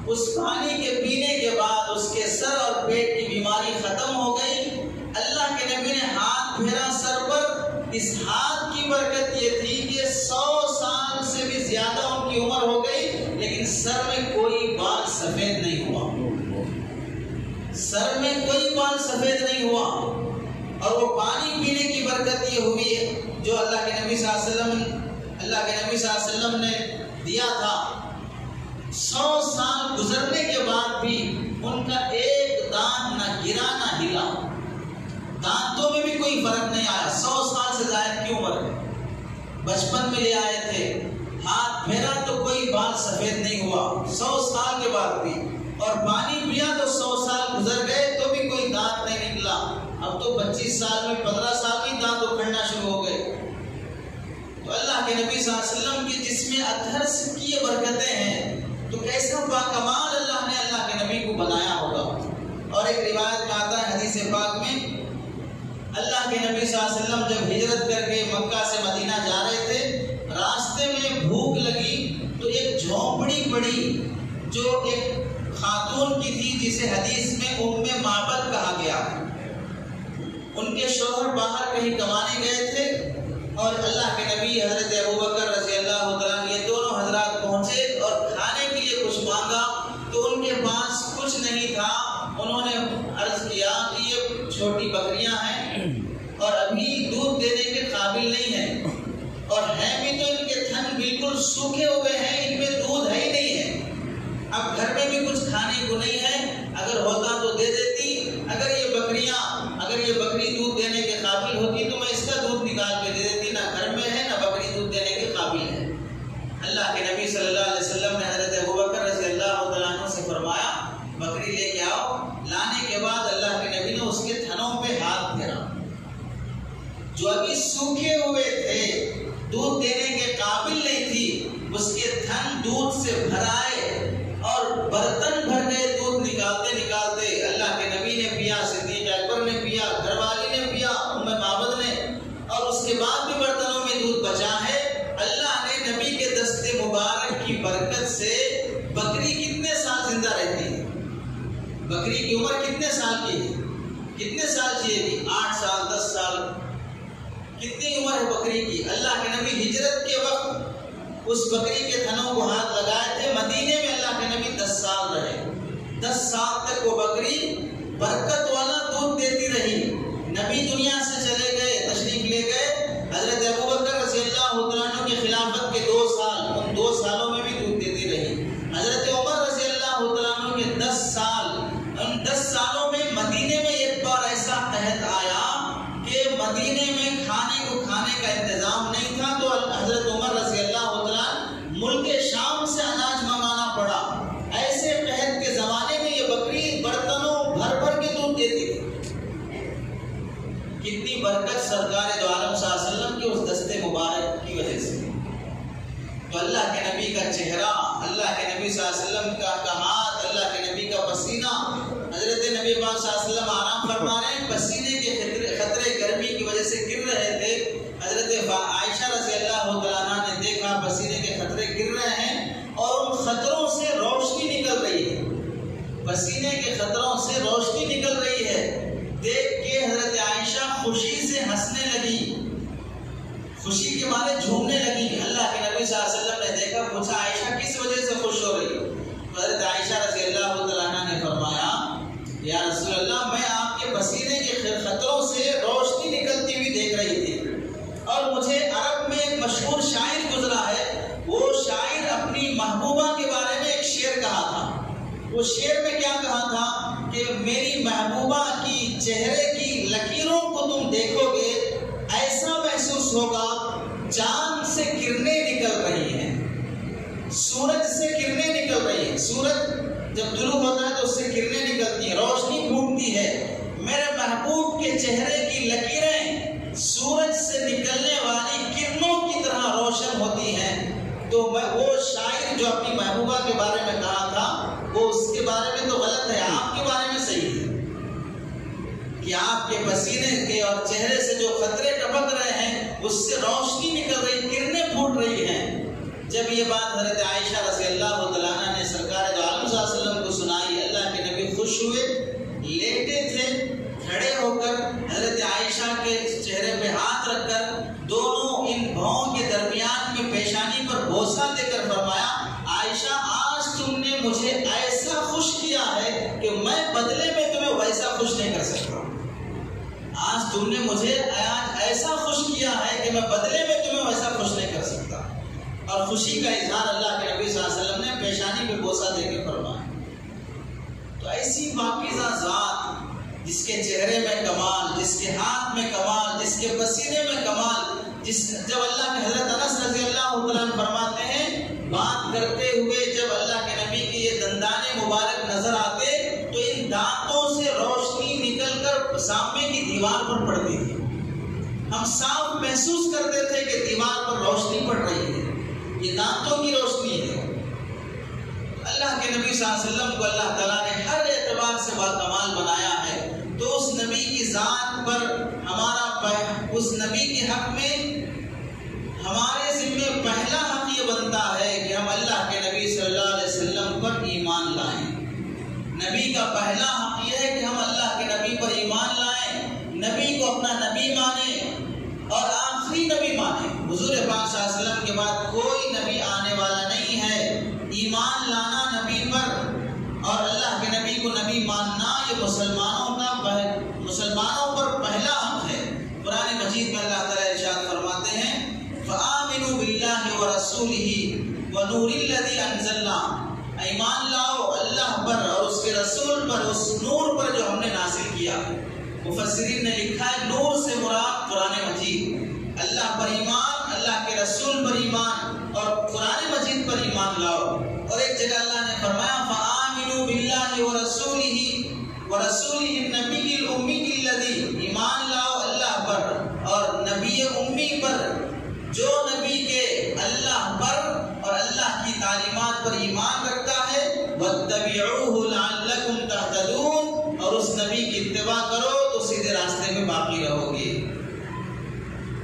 اس پانی کے پینے کے بعد اس کے سر اور پیٹ کی بیماری ختم ہو گئی۔ اللہ کے نبی نے ہاتھ پھیرا سر پر، اس ہاتھ کی برکت یہ تھی کہ 100 سال سے بھی زیادہ ان کی عمر ہو گئی لیکن سر میں کوئی بال سفید نہیں ہوا، سر میں کوئی بال سفید نہیں ہوا۔ اور وہ پانی پینے کی برکت یہ ہوئی ہے جو اللہ کے نبی صلی اللہ علیہ وسلم نے دیا تھا۔ 100 سال گزرنے کے بعد بھی ان کا ایک دانت نہ گرا نہ ہلا، دانتوں میں بھی کوئی فرق نہیں آیا۔ 100 سال سے زائد کی عمر ہے، بچپن میں لے آئے تھے، ہاتھ پھیرا تو کوئی بال سفید نہیں ہوا 100 سال کے بعد بھی، اور پانی پیا تو 100 سال گزر گئے تو بھی کوئی دانت نہیں نکلا۔ اب تو 25 سال میں 15 سال میں دانت اکھڑنا شروع ہو گئے۔ تو اللہ کے نبی صلی اللہ علیہ وسلم کے جس میں اطہر کی یہ برکتیں ہیں تو کیسا باکمال اللہ نے اللہ کے نبی کو بنایا ہوگا۔ اور ایک روایت میں آتا ہے حدیث پاک میں، اللہ کے نبی صلی اللہ علیہ وسلم جب ہجرت کر کے مکہ سے مدینہ جا رہے تھے، راستے میں بھوک لگی تو ایک جھونپڑی پڑی جو ایک خاتون کی تھی جسے حدیث میں ام معبد کہا گیا۔ ان کے شوہر باہر کہیں کمانے گئے تھے اور اللہ کے نبی حضرت ابوبکر رضی اللہ تعالیٰ یہ دونوں حضرات پہنچے اور کھانے کے لیے کچھ مانگا تو ان کے پاس کچھ نہیں تھا۔ انہوں نے عرض کیا کہ یہ چھوٹی بکریاں ہیں اور ابھی دودھ دینے کے قابل نہیں ہیں، اور ہیں بھی تو ان کے تھن بالکل سوکھے ہوئے ہیں، ان میں دودھ ہے ہی نہیں ہے۔ اب گھر میں بھی کچھ کھانے کو نہیں ہے، اگر ہوتا تو دے دیتی، اگر یہ بکری دودھ دینے کے قابل ہوتی تو میں اس کا دودھ نکال کے دے دیتی، نہ گھر میں ہے نہ بکری دودھ دینے کے قابل ہے۔ اللہ کے نبی صلی اللہ علیہ وسلم نے حضرت ابوبکر رضی اللہ تعالیٰ عنہ سے فرمایا بکری لے کے آؤ۔ لانے کے بعد اللہ کے نبی نے اس کے تھنوں پہ ہاتھ پھیرا، جو ابھی سوکھے ہوئے تھے، دودھ دینے کے قابل نہیں تھی، اس کے تھن دودھ سے بھر آئے اور برتن بھر گئے دودھ نکالتے نکالتے۔ اللہ کے نبی نے پیا، صدیق اکبر نے پیا، گھر والی نے پیا، ام معبد نے، اور اس کے بعد بھی برتنوں میں دودھ بچا ہے۔ اللہ نے نبی کے دست مبارک کی برکت سے بکری کتنے سال زندہ رہتی ہے؟ بکری کی عمر کتنے سال کی ہے؟ کتنے سال جیے گی؟ 8 سال 10 سال، کتنی عمر ہے بکری کی؟ اللہ کے نبی ہجرت کے وقت اس بکری کے تھنوں کو ہاتھ لگائے تھے، مدینے میں اللہ کے نبی 10 سال رہے، 10 سال تک وہ بکری برکت والا دودھ دیتی رہی۔ نبی دنیا سے چلے گئے، تشریف لے گئے، حضرت ابوبکر رضی اللہ عنہ کے خلافت کے 2 سال، ان 2 سالوں میں بھی دودھ دیتی رہی۔ حضرت عمر رضی اللہ عنہ کے 10 سال، ان 10 سالوں میں مدینے میں ایک بار ایسا قحط آیا کہ مدینے میں کھانے کا انتظام نہیں تھا، تو حضرت عمر رضی اللہ عنہ ملک شام سے اناج منگانا پڑا۔ ایسے قحط کے زمانے میں یہ بکری برتنوں بھر بھر کے دودھ دیتی تھی۔ کتنی برکت سرکار دو عالم صلی اللہ علیہ وسلم کی اس دستے مبارک کی وجہ سے۔ تو اللہ کے نبی کا چہرہ، اللہ کے نبی صلی اللہ علیہ وسلم کا ہاتھ، اللہ کے نبی کا پسینہ، حضرت نبی پاک صلی اللہ علیہ وسلم آرام فرما رہے ہیں، پسینے کے خطرے گرمی کی وجہ سے گر رہے تھے۔ حضرت عائشہ رضی اللہ تعالیٰ نے دیکھا پسینے کے خطرے گر رہے ہیں اور ان خطروں سے روشنی نکل رہی ہے، پسینے کے خوشی کے مارے جھومنے لگی. اللہ کے نبی صلی اللہ علیہ وسلم نے دیکھا, پوچھا عائشہ کس وجہ سے خوش ہو رہی ہو؟ حضرت عائشہ رضی اللہ تعالیٰ عنہ نے فرمایا, یا رسول اللہ, میں آپ کے پسینے کے خطروں سے روشنی نکلتی ہوئی دیکھ رہی تھی, اور مجھے عرب میں ایک مشہور شاعر گزرا ہے, وہ شاعر اپنی محبوبہ کے بارے میں ایک شعر کہا تھا. وہ شعر میں کیا کہا تھا کہ میری محبوبہ کی چہرے کی لکیروں کو تم دیکھو گے, ایسا محسوس ہوگا چاند سے کرنیں نکل رہی ہیں, سورج سے کرنیں نکل رہی ہیں. سورج جب طلوع ہوتا ہے تو اس سے کرنیں نکلتی ہیں, روشنی پھوٹتی ہے. میرے محبوب کے چہرے کی لکیریں سورج سے نکلنے والی کرنوں کی طرح روشن ہوتی ہیں. تو وہ شاعر جو اپنی محبوبہ کے بارے میں کہا تھا, وہ اس کے بارے میں تو غلط ہے, آپ کے بارے میں صحیح ہے کہ آپ کے پسینے کے اور چہرے سے جو خطرے ٹپک رہے ہیں اس سے روشنی نکل رہی, کرنیں پھوٹ رہی ہیں. جب یہ بات حضرت عائشہ رضی اللہ تعالیٰ عنہ نے سرکار دو عالم صلی اللہ علیہ وسلم کو سنائی, اللہ کے نبی خوش ہوئے, لیٹے تھے, کھڑے ہو کر حضرت عائشہ کے چہرے پہ ہاتھ رکھ کر دونوں ان بھاؤں کے درمیان میں پیشانی پر بوسہ دے کر فرمایا, عائشہ آج تم نے مجھے ایسا خوش کیا ہے کہ میں بدلے میں تمہیں ویسا خوش نہیں کر سکتا. آج تم نے مجھے ایسا خوش کیا ہے کہ میں بدلے میں تمہیں ویسا خوش نہیں کر سکتا. اور خوشی کا اظہار اللہ کے نبی صلی اللہ علیہ وسلم نے پیشانی پہ بوسہ دے کے فرمایا. تو ایسی پاکیزہ ذات جس کے چہرے میں کمال, جس کے ہاتھ میں کمال, جس کے پسینے میں کمال, جب اللہ کے حضرت انس رضی اللہ عنہ فرماتے ہیں, بات کرتے ہوئے جب اللہ کے نبی کے یہ دندانے مبارک نظر آتے تو ان دانتوں سے روشنی نکل کر سامنے کی دیوار پر پڑتی تھی. ہم صاف محسوس کرتے تھے کہ دیوار پر روشنی پڑ رہی ہے, یہ دانتوں کی روشنی ہے. اللہ کے نبی صلی اللہ علیہ وسلم کو اللہ تعالیٰ نے ہر اعتبار سے باکمال بنایا ہے. تو اس نبی کی ذات پر ہمارا, اس نبی کے حق میں ہمارے ذمہ پہلا حق یہ بنتا ہے کہ ہم اللہ کے نبی صلی اللہ علیہ وسلم پر ایمان لائیں. نبی کا پہلا حق یہ ہے کہ ہم اللہ کے نبی پر ایمان لائیں, نبی کو اپنا نبی مانیں اور آخری نبی مانیں. حضور پاک صلی اللہ علیہ وسلم کے بعد کوئی نبی آنے والا نہیں ہے. ایمان لانا نبی پر اور اللہ کے نبی کو نبی ماننا یہ مسلمانوں پر پہلا حق ہے. قرآن مجید میں اللہ تعالیٰ ارشاد فرماتے ہیں, فآمنوا باللہ ورسولہ ونور الذی انزلنا, ایمان لاؤ اللہ پر اور اس کے رسول پر, اس نور پر جو ہم نے نازل کیا. مفسرین نے لکھا ہے نور سے مراد قرآن مجید. اللہ پر ایمان, اللہ کے رسول پر ایمان اور قرآن مجید پر ایمان لاؤ. اور ایک جگہ اللہ نے فرمایا فآمنوا باللہ ورسولہ النبی الامی الذی, ایمان لاؤ اللہ پر اور نبی امی پر جو نبی کے اللہ پر اور اللہ کی تعلیمات پر ایمان رکھتا ہے. واتبعوہ لعلکم تہتدون, اور اس نبی کی اتباع کرو تو سیدھے راستے میں باقی رہو گے.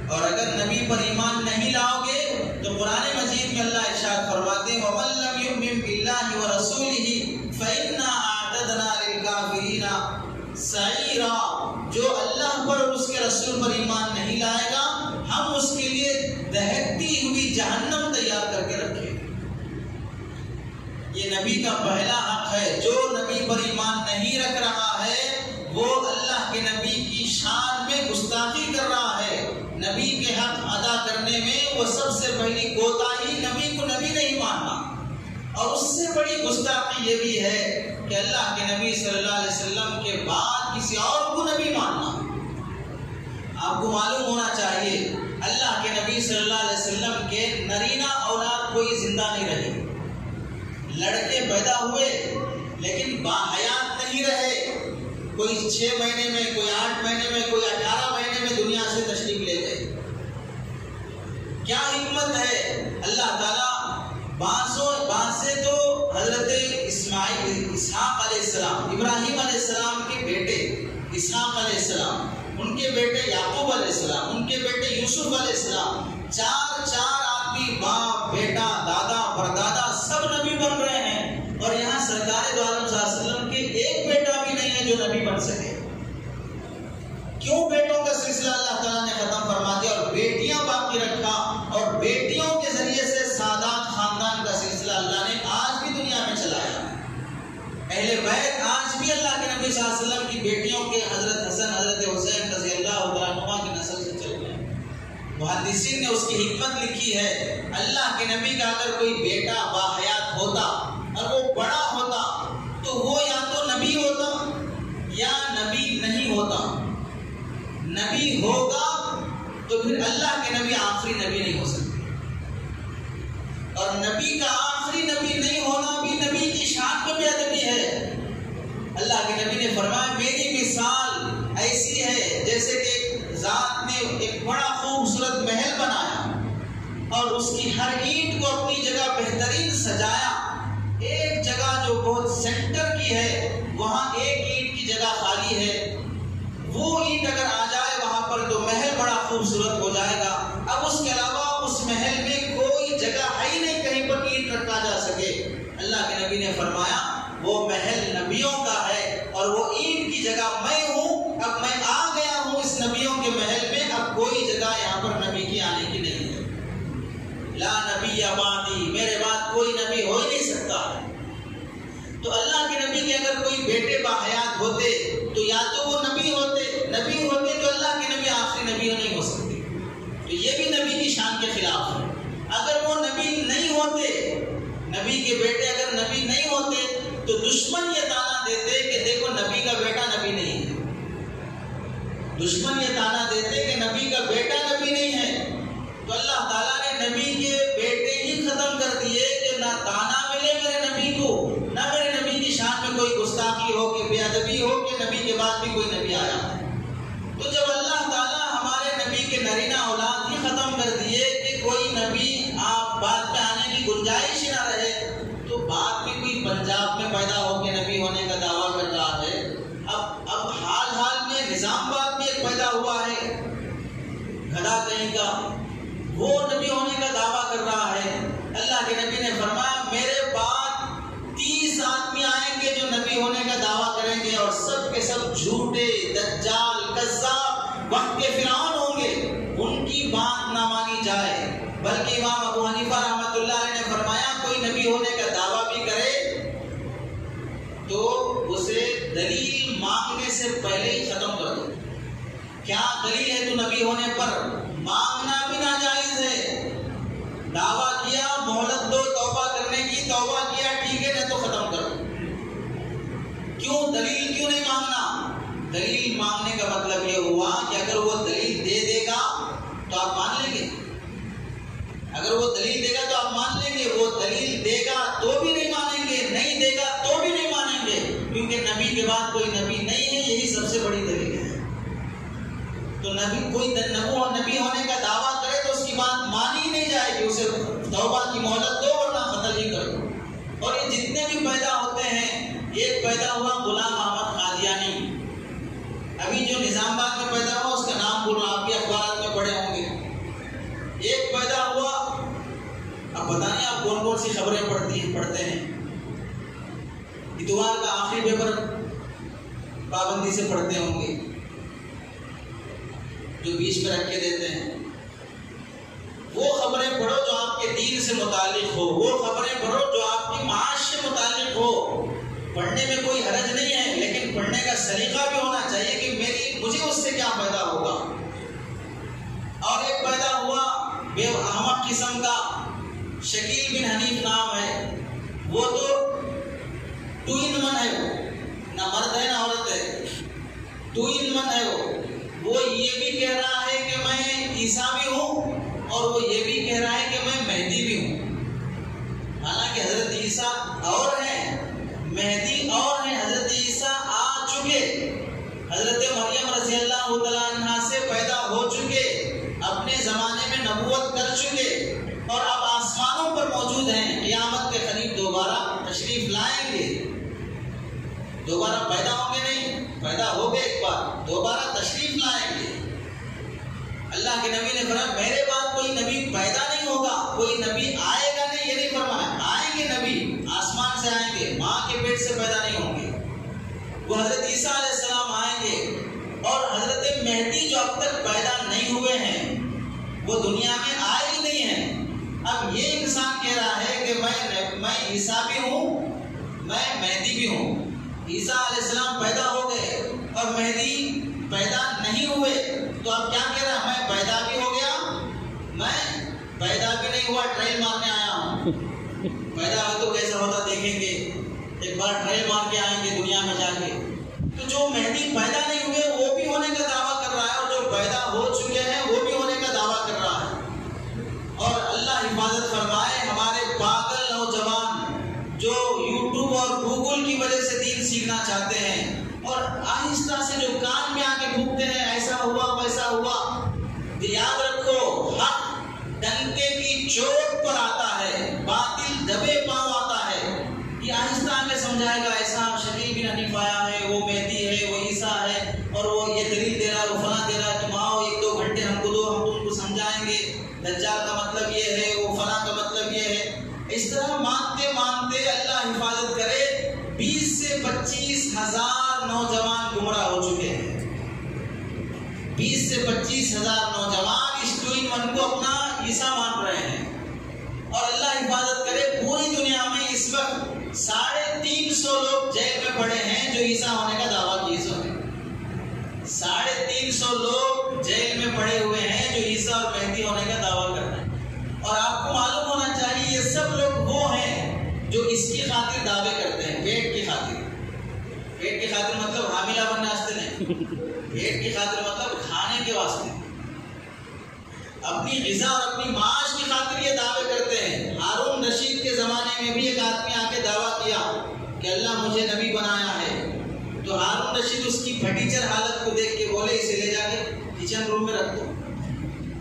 اور اگر نبی پر ایمان نہیں لاؤ گے تو قرآن مجید میں اللہ ارشاد فرماتے ہیں وَمَن لَّمْ يُؤْمِن بِاللَّهِ وَرَسُولِهِ فَإِنَّا أَعْتَدْنَا لِلْكَافِرِينَ سَعِيرًا, جو اللہ پر اور اس کے رسول پر ایمان نہیں لائے گا ہم اس کے لیے دہکتی ہوئی جہنم تیار کر کے رکھے. یہ نبی کا پہلا حق ہے. جو نبی پر ایمان نہیں رکھ رہا ہے وہ اللہ کے نبی کی شان میں گستاخی کر رہا ہے. نبی کے حق ادا کرنے میں وہ سب سے پہلی کوتاہی نبی کو نبی نہیں ماننا. اور اس سے بڑی گستاخی یہ بھی ہے کہ اللہ کے نبی صلی اللہ علیہ وسلم کے بعد کسی اور کو نبی ماننا. آپ کو معلوم ہونا چاہیے اللہ کے نبی صلی اللہ علیہ وسلم کے نرینہ اولاد کوئی زندہ نہیں رہی. لڑکے پیدا ہوئے لیکن باحیات نہیں رہے. کوئی 6 مہینے میں, کوئی 8 مہینے میں, کوئی 18 مہینے میں دنیا سے تشریف لے گئے. کیا حکمت ہے؟ اللہ تعالیٰ بعض سے تو حضرت اسحاق علیہ السلام, ابراہیم علیہ السلام کے بیٹے اسحاق علیہ السلام, ان کے بیٹے یعقوب علیہ السلام, ان کے بیٹے یوسف علیہ السلام, 4 آدمی, باپ, بیٹا, دادا, پردادا سب نبی بن رہے ہیں. اور یہاں سرکار دو عالم صلی اللہ علیہ وسلم کے ایک بیٹا بھی نہیں ہے جو نبی بن سکے. کیوں بیٹوں کا سلسلہ اللہ تعالیٰ نے ختم فرما دیا اور بیٹیاں باقی رکھا، اور بیٹیوں کے ذریعے سے سادات خاندان کا سلسلہ اللہ نے آج بھی دنیا میں چلایا ہے۔ اہل بیت آج بھی اللہ کے نبی صلی اللہ علیہ وسلم کی بیٹیوں کے حضرت حسن حضرت حسین رضی اللہ عنہما کی نسل سے چل رہے ہیں۔ محدثین نے اس کی حکمت لکھی ہے، اللہ کے نبی کا اگر کوئی بیٹا باحیات ہوتا اور وہ بڑا ہوتا تو وہ یا تو نبی ہوتا یا نبی نہیں ہوتا۔ نبی ہوگا تو پھر اللہ کے نبی آخری نبی نہیں ہو سکتے، اور نبی کا آخری نبی نہیں ہونا بھی نبی کی شان میں بے ادبی ہے۔ اللہ کے نبی نے فرمایا میری مثال ایسی ہے جیسے کہ ایک ذات نے ایک بڑا خوبصورت محل بنایا اور اس کی ہر اینٹ کو اپنی جگہ بہترین سجایا۔ ایک جگہ جو بہت سینٹر کی ہے وہاں ایک اینٹ کی جگہ خالی ہے، وہ اینٹ اگر آ جائے وہاں پر تو محل بڑا خوبصورت ہو جائے گا۔ اب اس کے علاوہ اس محل میں کوئی جگہ ہے ہی نہیں کہیں پر اینٹ رکھا جا سکے۔ اللہ کے نبی نے فرمایا وہ محل نبیوں کا ہے اور وہ اینٹ کی جگہ میں ہوں، اب میں آ گیا ہوں اس نبیوں کے محل میں، اب کوئی جگہ یہاں پر نبی کی آنے کی نہیں ہے۔ لا نبی بعدی، میرے بعد کوئی نبی ہو ہی نہیں سکتا۔ تو اللہ کے نبی کے اگر کوئی بیٹے باحیات ہوتے تو یا تو وہ نبی ہوتے تو اللہ کے نبی آخری نبی نہیں ہو سکتے، تو یہ بھی نبی کی شان کے خلاف ہے۔ اگر وہ نبی نہیں ہوتے، نبی کے بیٹے اگر نبی نہیں ہوتے تو دشمن یہ تانا دیتے کہ دیکھو نبی کا بیٹا نبی نہیں ہے، دشمن یہ تانا دیتے کہ نبی کا بیٹا نبی نہیں ہے۔ تو اللہ تعالیٰ نے نبی کے بیٹے ہی ختم کر دیے کہ نہ تانا ملے میرے نبی کو، نہ میرے نبی کی شان میں کوئی گستاخی ہو کہ بے ادبی ہو کہ نبی کے بعد بھی کوئی نبی آیا ہے۔ تو جب اللہ تعالیٰ ہمارے نبی کے نرینہ اولاد ہی ختم کر دیے کہ کوئی نبی آپ بعد میں آنے کی گنجائش ہی نہ رہے، تو بعد میں کوئی پنجاب میں پیدا ہو کے نبی ہونے کا دعویٰ کر رہا ہے۔ اب حال میں نظام آباد میں ایک پیدا ہوا ہے گھڑا کہیں کا، وہ نبی ہونے کا دعویٰ کر رہا ہے۔ اللہ کے نبی نے فرمایا میرے بعد 30 آدمی آئیں گے جو نبی ہونے کا دعویٰ کریں گے، اور سب کے سب جھوٹے، دجال، کذاب، وقت کے فرعون ہوں گے، ان کی بات نہ مانی جائے۔ بلکہ امام ابو حنیفہ رحمۃ اللہ علیہ نے فرمایا کوئی نبی ہونے کا دعویٰ بھی کرے تو اسے دلیل مانگنے سے پہلے ہی ختم کر دو۔ کیا دلیل ہے تو نبی ہونے پر؟ مانگنا بھی ناجائز ہے۔ دعویٰ کیا مہلت دو توبہ کرنے کی، توبہ کیا ٹھیک ہے نہیں تو ختم کر دو۔ کیوں دلیل کیوں نہیں مانگنا؟ دلیل مانگنے کا مطلب یہ ہوا کہ اگر وہ دلیل دے دے گا تو آپ مان لیں گے، اگر وہ دلیل دے گا تو آپ مان لیں گے، وہ دلیل دے گا تو بھی نہیں مانیں گے، نہیں دے گا تو بھی نہیں مانیں گے، کیونکہ نبی کے بعد کوئی نبی نہیں ہے، یہی سب سے بڑی دلیل ہے۔ تو کوئی نبی ہونے کا دعویٰ کرے تو اس کی بات مانی ہی نہیں جائے گی، اسے توبہ کی مہلت دو ورنہ قتل ہی کرو۔ اور یہ جتنے بھی پیدا ہوتے ہیں، ایک پیدا ہوا غلام احمد قادیانی، ابھی جو نظام آباد میں پیدا ہوا اس کا نام بول رہا، آپ بھی اخبارات میں پڑھے ہوں گے۔ ایک پیدا ہوا، اب پتہ نہیں آپ کون کون سی خبریں پڑھتے ہیں، اتوار کا آخری پیپر پابندی سے پڑھتے ہوں گے جو بیچ میں رکھ کے دیتے ہیں۔ وہ خبریں پڑھو جو آپ کے دین سے متعلق ہو، وہ خبریں پڑھو جو آپ کی معاش سے متعلق ہو۔ پڑھنے میں کوئی حرج نہیں ہے، لیکن پڑھنے کا سلیقہ بھی ہونا چاہیے کہ مجھے اس سے کیا فائدہ ہوگا۔ اور ایک پیدا ہوا بے احمق قسم کا، شکیل بن حنیف نام ہے، وہ تو 2 in 1 ہے، وہ نہ مرد ہے نہ عورت ہے، 2 in 1 ہے وہ یہ بھی کہہ رہا ہے کہ میں عیسیٰ بھی ہوں اور وہ یہ بھی کہہ رہا ہے کہ میں مہدی بھی ہوں۔ حالانکہ حضرت عیسیٰ اور ہیں، مہدی اور ہیں، حضرت عیسیٰ آ چکے، حضرت مریم رضی اللہ تعالیٰ عنہا سے پیدا ہو چکے، اپنے زمانے میں نبوت کر چکے، اور اب آسمانوں پر موجود ہیں، قیامت کے قریب دوبارہ تشریف لائیں گے۔ دوبارہ پیدا ہوں گے نہیں، پیدا ہو گئے ایک بار، دوبارہ تشریف لائیں گے۔ اللہ کے نبی نے فرمایا میرے بعد کوئی نبی پیدا نہیں ہوگا، کوئی نبی آئے گا نہیں، یہ نہیں فرمایا، آئیں گے نبی، آسمان سے آئیں گے، ماں کے پیٹ سے پیدا نہیں ہوں گے۔ وہ حضرت عیسیٰ علیہ السلام آئیں گے، اور حضرت مہدی جو اب تک پیدا نہیں ہوئے ہیں وہ دنیا میں آئے ہی نہیں ہیں۔ اب یہ انسان کہہ رہا ہے کہ میں عیسیٰ بھی ہوں، میں مہدی بھی ہوں۔ عیسیٰ علیہ السلام پیدا ہو گئے اور مہدی پیدا نہیں ہوئے، تو اب کیا کہہ رہا ہے؟ میں پیدا بھی ہو گیا، میں پیدا بھی نہیں ہوا، ٹرائل مارنے آیا ہوں۔ پیدا ہو تو کیسا ہوتا دیکھیں گے، ایک بار ٹرائل مار کے آئیں گے دنیا میں جا کے۔ تو جو مہدی پیدا نہیں ہوئے وہ بھی ہونے کا دعویٰ کر رہا ہے، اور جو پیدا ہو چکے ہیں وہ بھی ہونے کا دعویٰ کر رہا ہے۔ اور اللہ حفاظت فرمائے ہمارے پاگل نوجوان جو یوٹیوب اور گوگل کی وجہ سے دین سیکھنا چاہتے ہیں اور آہستہ سے جو کان میں آ کے پھونکتے ہیں ایسا ہوا ویسا ہوا۔ یاد رکھو، حق ڈنکے کی چوٹ پر آتا ہے، باطل دبے پاؤں آتا ہے۔ یہ آہستہ آگے سمجھائے گا ایسا شکیل بن حنیف آیا ہے، وہ مہدی ہے، وہ عیسیٰ ہے، اور وہ یہ دلیل دے رہا ہے، وہ فلاں دے رہا ہے، تم آؤ 1-2 گھنٹے ہم کو دو، ہم تم کو سمجھائیں گے دجال کا مطلب یہ ہے، وہ فلاں کا مطلب یہ ہے۔ اس طرح مانتے مانتے اللہ حفاظت کرے 20 سے 25 ہزار نوجوان گمراہ ہو چکے ہیں۔ 20 سے 25 ہزار نوجوان اس 2-in-1 کو اپنا عیسیٰ مان رہے ہیں، اور اللہ حفاظت کرے پوری دنیا میں اس وقت 350 لوگ جیل میں پڑے ہیں جو عیسیٰ ہونے کا دعویٰ کیے سو ہیں۔ 350 لوگ جیل میں پڑے ہوئے ہیں جو عیسیٰ اور مہدی ہونے کا دعویٰ کر رہے ہیں۔ اور آپ کو معلوم ہونا چاہیے یہ سب لوگ وہ ہیں جو اس کی خاطر دعوے کرتے ہیں، پیٹ کی خاطر۔ پیٹ کی خاطر مطلب حاملہ بننے واسطے نہیں، پیٹ کی خاطر مطلب کھانے کے واسطے، اپنی غذا اور اپنی معاش کی خاطر یہ دعوے کرتے ہیں۔ ہارون رشید کے زمانے میں بھی ایک آدمی آ کے دعویٰ کیا کہ اللہ مجھے نبی بنایا ہے، تو ہارون رشید اس کی پھٹیچر حالت کو دیکھ کے بولے اسے لے جا کے کچن روم میں رکھ دو۔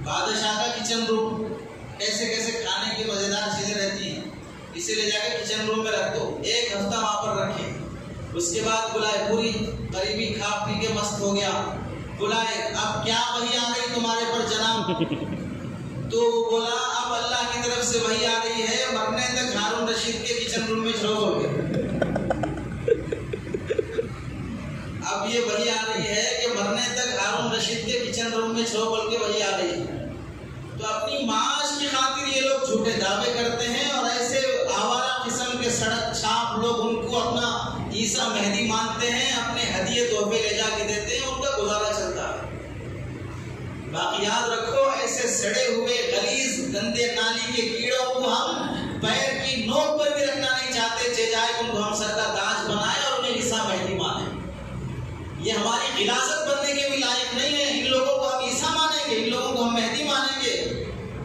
بادشاہ کا کچن روم، کیسے کیسے کھانے کی مزیدار چیزیں رہتی ہیں، اسے لے جا کے کچن روم میں رکھ دو، 1 ہفتہ وہاں پر رکھے۔ اس کے بعد بلائے، پوری قریبی کھا پی کے مست ہو گیا، بلائے اب کیا وحی آ رہی تمہارے پر جناب؟ تو بولا اب اللہ کی طرف سے وحی آ رہی ہے، مرنے تک ہارون رشید کے کچن روم میں چھوڑو گے۔ اب یہ وحی آ رہی ہے کہ مرنے تک ہارون رشید کے کچن روم میں چھوڑو بول کے وحی آ رہی ہے۔ تو اپنی معاش کی خاطر یہ لوگ جھوٹے دعوے کرتے ہیں، اور ایسے آوارہ قسم کے سڑک چھاپ لوگ ان کو اپنا عیسیٰ مہدی مانتے ہیں، اپنے ہدیے تحفے لے جا کے دیتے ہیں، ان کا گزارا چلتا ہے۔ باقی یاد رکھو ایسے سڑے ہوئے غلیظ گندے نالی کے کیڑوں کو ہم پیر کی نوک پر بھی رکھنا نہیں چاہتے، جائے ان کو ہم سر کا تاج بنائے اور انہیں عیسیٰ مہدی مانیں۔ یہ ہماری غلاظت بننے کے بھی لائق نہیں ہے۔ ان لوگوں کو ہم عیسیٰ مانیں گے، ان لوگوں کو ہم مہدی مانیں گے؟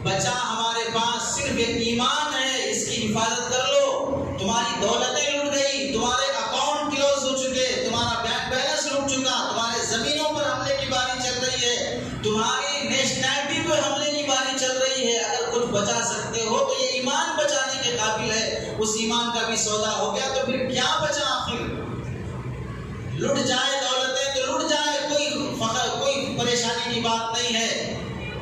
بچہ ہمارے پاس صرف ایک ایمان ہے، اس کی حفاظت کر لو۔ تمہاری دولتیں لٹ گئی، تمہارے اکاؤنٹ کلوز ہو چکے، تمہارا بینک بیلنس لٹ چکا، تمہارے زمینوں پر حملے کی باری چل رہی ہے، تمہاری نیشنلٹی پر حملے کی باری چل رہی ہے۔ اگر کچھ بچا سکتے ہو تو یہ ایمان بچانے کے قابل ہے، اس ایمان کا بھی سودا ہو گیا تو پھر کیا بچا آخر؟ لٹ جائے دولتیں تو لٹ جائے، کوئی فخر کوئی پریشانی کی بات نہیں ہے۔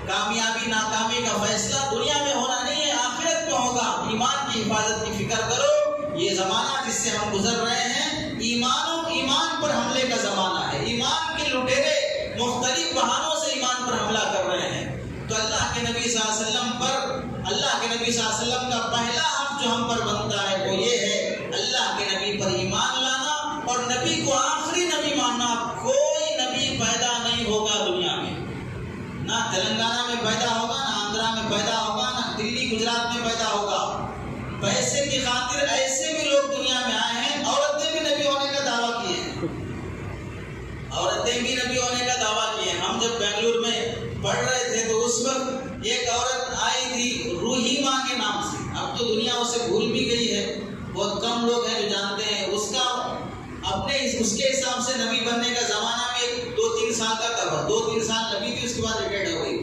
کامیابی ناکامی کا فیصلہ دنیا میں ہونا نہیں ہے، آخرت میں ہوگا۔ ایمان کی حفاظت کی فکر کرو۔ یہ زمانہ جس سے ہم گزر رہے ہیں ایمان پر حملے کا زمانہ ہے۔ ایمان کے لٹیرے مختلف بہانوں سے ایمان پر حملہ کر رہے ہیں۔ تو اللہ کے نبی صلی اللہ علیہ وسلم پر، اللہ کے نبی صلی اللہ علیہ وسلم کا پہلا حق جو ہم پر بنتا ہے وہ یہ ہے اللہ کے نبی پر ایمان لانا اور نبی کو آخری نبی ماننا۔ کوئی نبی پیدا نہیں ہوگا دنیا میں، نہ تلنگانہ میں پیدا ہوگا، نہ آندھرا میں پیدا ہوگا، نہ دلی گجرات میں پیدا ہوگا۔ پیسے کی خاطر ایسے بھی لوگ دنیا میں آئے ہیں، عورتیں بھی نبی ہونے کا دعویٰ کیے ہیں، عورتیں بھی نبی ہونے کا دعویٰ کیے ہیں۔ ہم جب بنگلور میں پڑھ رہے تھے تو اس وقت ایک عورت آئی تھی روحی ماں کے نام سے، اب تو دنیا اسے بھول بھی گئی ہے، بہت کم لوگ ہیں جو جانتے ہیں۔ اس کے حساب سے نبی بننے کا زمانہ میں 2-3 سال کا تھا، 2-3 سال نبی تھی، اس کے بعد ریٹائرڈ ہو گئی۔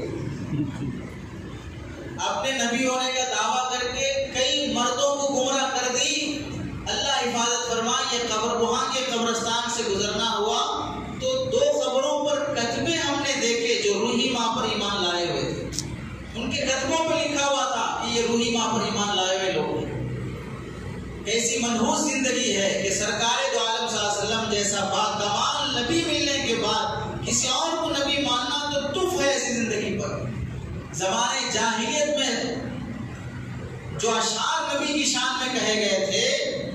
اپنے نبی ہونے کا دعویٰ کر کے کئی مردوں کو گمراہ کر دی۔ اللہ حفاظت فرمائے، یہ قبر وہاں کے قبرستان سے گزرنا ہوا تو 2 قبروں پر کتبے ہم نے دیکھے جو روحی ماں پر ایمان لائے ہوئے تھے۔ ان کے کتبوں پہ لکھا ہوا تھا کہ یہ روحی ماں پر ایمان لائے ہوئے لوگ ہیں۔ ایسی منحوس زندگی ہے کہ سرکار دو عالم صلی اللہ علیہ وسلم جیسا باکمال نبی ملنے کے بعد کسی اور کو نبی ماننا تو تف ہے ایسی زندگی پر۔ زمانے جاہلیت میں جو اشعار نبی کی شان میں کہے گئے تھے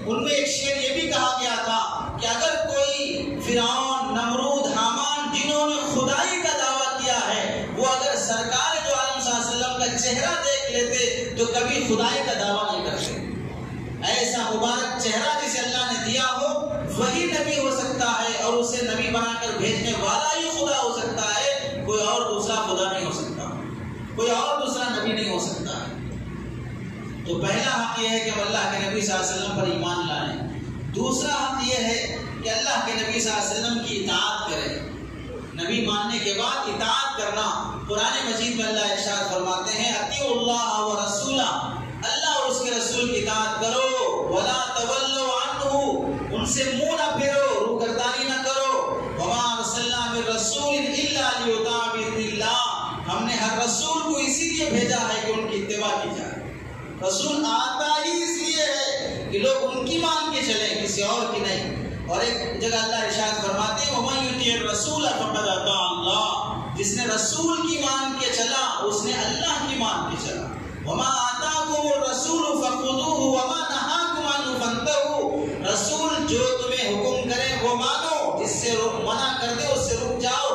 ان میں ایک شعر یہ بھی کہا گیا تھا کہ اگر کوئی فرعون، نمرود، حامان جنہوں نے خدائی کا دعویٰ کیا ہے وہ اگر سرکار دو عالم صلی اللہ علیہ وسلم کا چہرہ دیکھ لیتے تو کبھی خدائی کا دعویٰ نہیں کرتے۔ ایسا مبارک چہرہ جسے اللہ نے دیا ہو وہی نبی ہو سکتا ہے، اور اسے نبی بنا کر بھیجنے والا ہی خدا ہو سکتا ہے، کوئی اور دوسرا خدا نہیں ہو سکتا، کوئی اور دوسرا نبی نہیں ہو سکتا ہے۔ تو پہلا حق یہ ہے کہ ہم اللہ کے نبی صلی اللہ علیہ وسلم پر ایمان لائیں۔ دوسرا حق یہ ہے کہ اللہ کے نبی صلی اللہ علیہ وسلم کی اطاعت کریں۔ نبی ماننے کے بعد اطاعت کرنا، قرآن مجید میں اللہ ارشاد فرماتے ہیں اطیعوا اللہ و رسولہ، اللہ اور اس کے رسول کی اطاعت کرو، ولا تولوا عنہ، ان سے منہ نہ پھیرو، روگردانی نہ کرو، وما ارسلنا من رسول الا لیطاع باذن اللہ، ہم نے ہر رسول کو اسی لیے بھیجا ہے کہ ان کی اتباع کی جائے۔ رسول آتا ہی اس لیے ہے کہ لوگ ان کی مان کے چلیں، کسی اور کی نہیں۔ اور ایک جگہ اللہ ارشاد فرماتے ہیں وَمَن يُطِعِ الرَّسُولَ فَقَدْ أَطَاعَ اللَّهَ، جس نے رسول کی مان کے چلا اس نے اللہ کی مان کے چلا۔ وَمَا آتَاكُمُ الرَّسُولُ فَخُذُوهُ وَمَا نَهَاكُمْ عَنْهُ فَانْتَهُوا، رسول جو تمہیں حکم کرے وہ مانو، جس سے منع کر دے اس سے رک جاؤ۔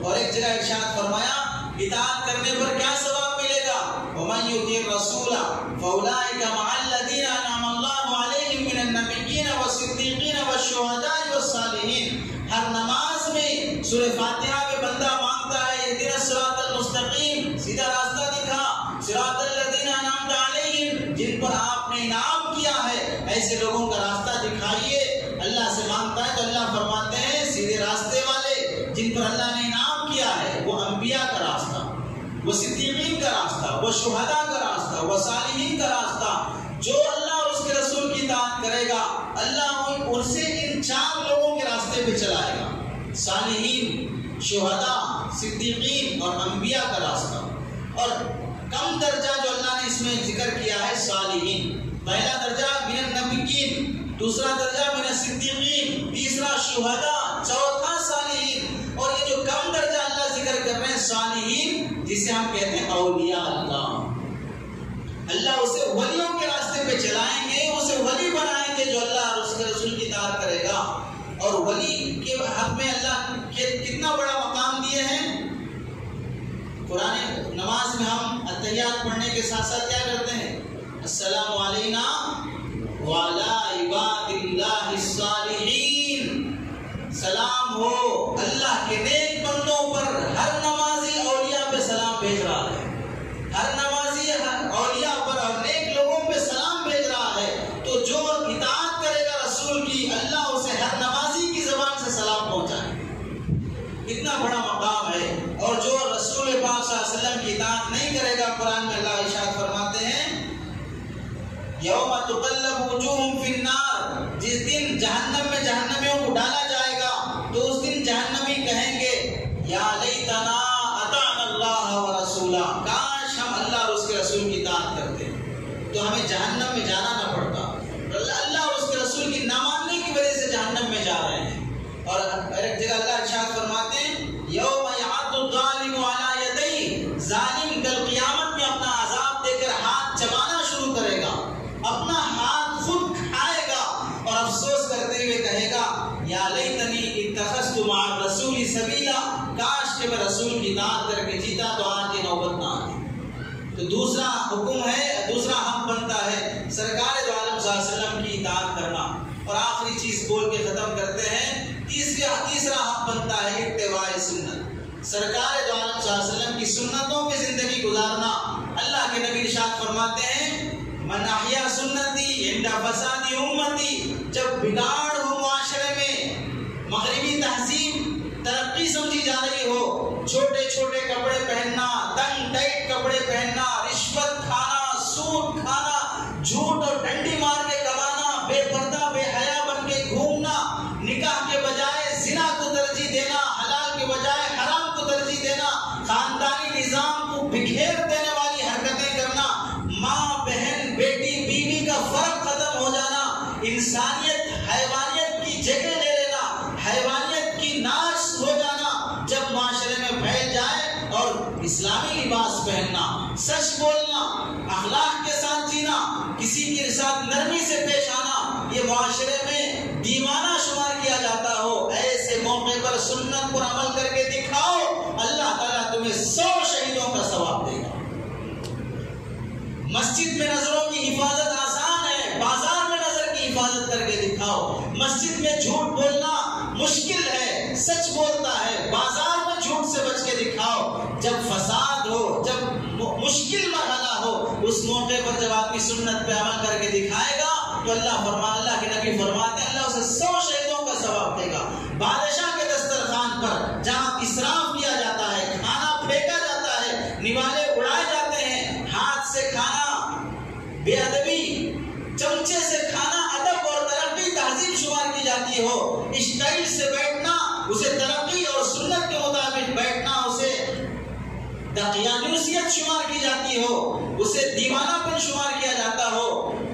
اور ایک جگہ ارشاد فرمایا اطاعت کرنے پر کیا ثواب ملے گا، وَمَن يُطِعِ الرَّسُولَ فَأُولَٰئِكَ مَعَ الَّذِينَ أَنْعَمَ اللَّهُ عَلَيْهِم مِّنَ النَّبِيِّينَ وَالصِّدِّيقِينَ وَالشُّهَدَاءِ وَالصَّالِحِينَ۔ ہر نماز میں سورہ فاتحہ میں بندہ مانگتا ہے اهدنا الصراط المستقیم، سیدھا راستہ دکھا، صراط الذین انعمت علیہم، جن پر آپ نے انعام کیا ہے ایسے لوگوں کا راستہ دکھائیے۔ اللہ سے مانگتا ہے تو اللہ فرماتے ہیں سیدھے راستے والے جن پر اللہ نے انعام کیا ہے وہ انبیاء کا راستہ، وہ صدیقین کا راستہ، وہ شہداء کا راستہ، وہ صالحین کا راستہ۔ جو اللہ اور اس کے رسول کی اطاعت کرے گا اللہ اسے ان چار لوگوں کے راستے پہ چلائے گا، صالحین، شہداء، صدیقین اور انبیاء کا راستہ۔ اور کم درجہ جو اللہ نے اس میں ذکر کیا ہے صالحین، پہلا درجہ من النبیین، دوسرا درجہ من الصدیقین، تیسرا شہداء، چوتھا صالحین۔ اور یہ جو کم درجہ اللہ ذکر کر رہے ہیں صالحین، جسے ہم کہتے ہیں اولیاء اللہ، اللہ اسے ولیوں کے راستے پہ چلائیں گے، اسے ولی بنائیں گے جو اللہ اور اس کے رسول کی اطاعت کرے گا۔ اور ولی کے حق میں اللہ کتنا بڑا مقام دیے ہیں۔ قرآن نماز میں ہم اتحیات پڑھنے کے ساتھ ساتھ کیا کرتے ہیں، السلام علینا وعلی عباد اللہ الصالحین، سلام ہو اللہ کے نیک بندوں پر۔ ہر نمازی اولیاء پہ سلام بھیج رہا ہے، ہر نمازی اولیاء پر اور نیک لوگوں پہ سلام بھیج رہا ہے۔ تو جو اطاعت کرے گا رسول کی اللہ اسے ہر نمازی کی زبان سے سلام پہنچائے گا، اتنا بڑا مقام ہے۔ اور جو رسول پاک صلی اللہ علیہ وسلم کی اطاعت نہیں کرے گا، قرآن میں اللہ ارشاد فرماتے ہیں یوم تقلب وجوہہم فی النار، جس دن جہنم میں جہنمیوں کو ڈالا جائے گا تو اس دن جہنمی کہیں گے یا لیتنا اطعنا اللہ ورسولہ، کاش ہم اللہ اور اس کے رسول کی اطاعت کرتے تو ہمیں جہنم میں جانا نہ پڑتا۔ اللہ اور اس کے رسول کی نہ ماننے کی وجہ سے جہنم میں جا رہے ہیں۔ اور ایک جگہ اللہ ارشاد فرماتے ہیں یوم یعض الظالم علی یدیہ، ظالم کل قیامت میں اپنا عذاب دے کر ہاتھ چبانا شروع کرے گا، اپنا ہاتھ خود کھائے گا اور افسوس کرتے ہوئے کہے گا یا لیتنی اتخذت مع الرسول سبیلا، کاش کہ میں رسول کی اطاعت کر کے جیتا تو آج یہ نوبت نہ آتی۔ تو دوسرا حکم ہے، دوسرا حق بنتا ہے سرکار دو عالم صلی اللہ علیہ وسلم کی اطاعت کرنا۔ اور آخری چیز بول کے ختم کرتے ہیں، تیسرا حق بنتا ہے اتباع سنت، سرکار دو عالم صلی اللہ علیہ وسلم کی سنتوں پہ زندگی گزارنا۔ اللہ کے نبی ارشاد فرماتے ہیں من احیا سنتی عند فساد امتی، جب بگاڑ ہو معاشرے میں، مغربی تہذیب ترقی سمجھی جا رہی ہو، چھوٹے چھوٹے کپڑے پہننا، تنگ ٹائٹ کپڑے پہننا، رشوت کھانا، سود کھانا، جھوٹ اور ڈنڈی مار کے کمانا، بے پردہ بے حیا بن کے گھومنا، نکاح کے بجائے زنا کو ترجیح دینا، حلال کے بجائے حرام کو ترجیح دینا، خاندانی نظام کو بکھیر دینے والی حرکتیں کرنا، ماں بہن بیٹی بیوی کا فرق ختم ہو جانا، انسانیت حیوانیت کی جگہ لے لینا، حیوانیت کی ناش ہو جانا۔ جب اسلامی لباس پہننا، سچ بولنا، اخلاق کے ساتھ جینا، کسی کے ساتھ نرمی سے پیش آنا، یہ معاشرے میں دیوانہ شمار کیا جاتا ہو، ایسے موقع پر سنت پر عمل کر کے دکھاؤ، اللہ تعالیٰ تمہیں 100 شہیدوں کا ثواب دے گا۔ مسجد میں نظروں کی حفاظت آسان ہے، بازار میں نظر کی حفاظت کر کے دکھاؤ۔ مسجد میں جھوٹ بولنا مشکل ہے، سچ بولتا ہے، بازار میں جھوٹ سے بچ کے دکھاؤ۔ جب فساد ہو، جب مشکل مرحلہ ہو، اس موقع پر جب آدمی سنت پہ عمل کر کے دکھائے گا تو اللہ کے نبی فرماتے ہیں اللہ اسے 100 شہیدوں کا ثواب دے گا۔ بادشاہ کے دسترخوان پر جہاں اسراف کیا جاتا ہے، کھانا پھینکا جاتا ہے، نوالے اڑائے جاتے ہیں، ہاتھ سے کھانا بے ادبی، چمچے سے کھانا ادب اور ترقی تہذیب شمار کی جاتی ہو، اسٹائل سے بیٹھنا اسے ترقی اور سنت کے مطابق بیٹھنا اسے دقیانوسیت شمار کی جاتی ہو، اسے دیوانہ پن شمار کیا جاتا ہو،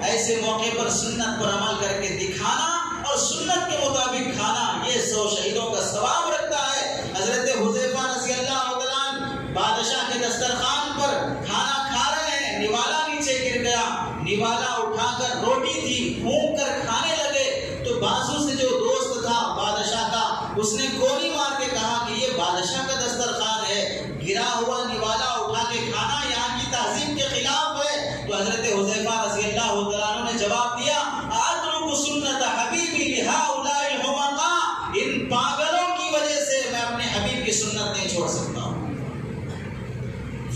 ایسے موقع پر سنت پر عمل کر کے دکھانا اور سنت کے مطابق کھانا یہ 100 شہیدوں کا ثواب رکھتا ہے۔ حضرت حذیفہ رضی اللہ عنہ بادشاہ کے دسترخوان پر کھانا کھا رہے ہیں، نوالا نیچے گر گیا، نوالا اٹھا کر روٹی تھی پھونک کر کھانے لگے تو بازو سے جو دوست تھا بادشاہ کا اس نے گولی مار کے کہا کہ یہ بادشاہ کا دسترخوان ہے، گرا ہوا نوالا اٹھا کے کھانا یہاں کی تہذیب کے خلاف ہے۔ تو حضرت حذیفہ رضی اللہ عنہ نے جواب دیا اترک سنت حبیبی لہؤلاء الحمقاء، ان پاگلوں کی وجہ سے میں اپنے حبیب کی سنت نہیں چھوڑ سکتا ہوں۔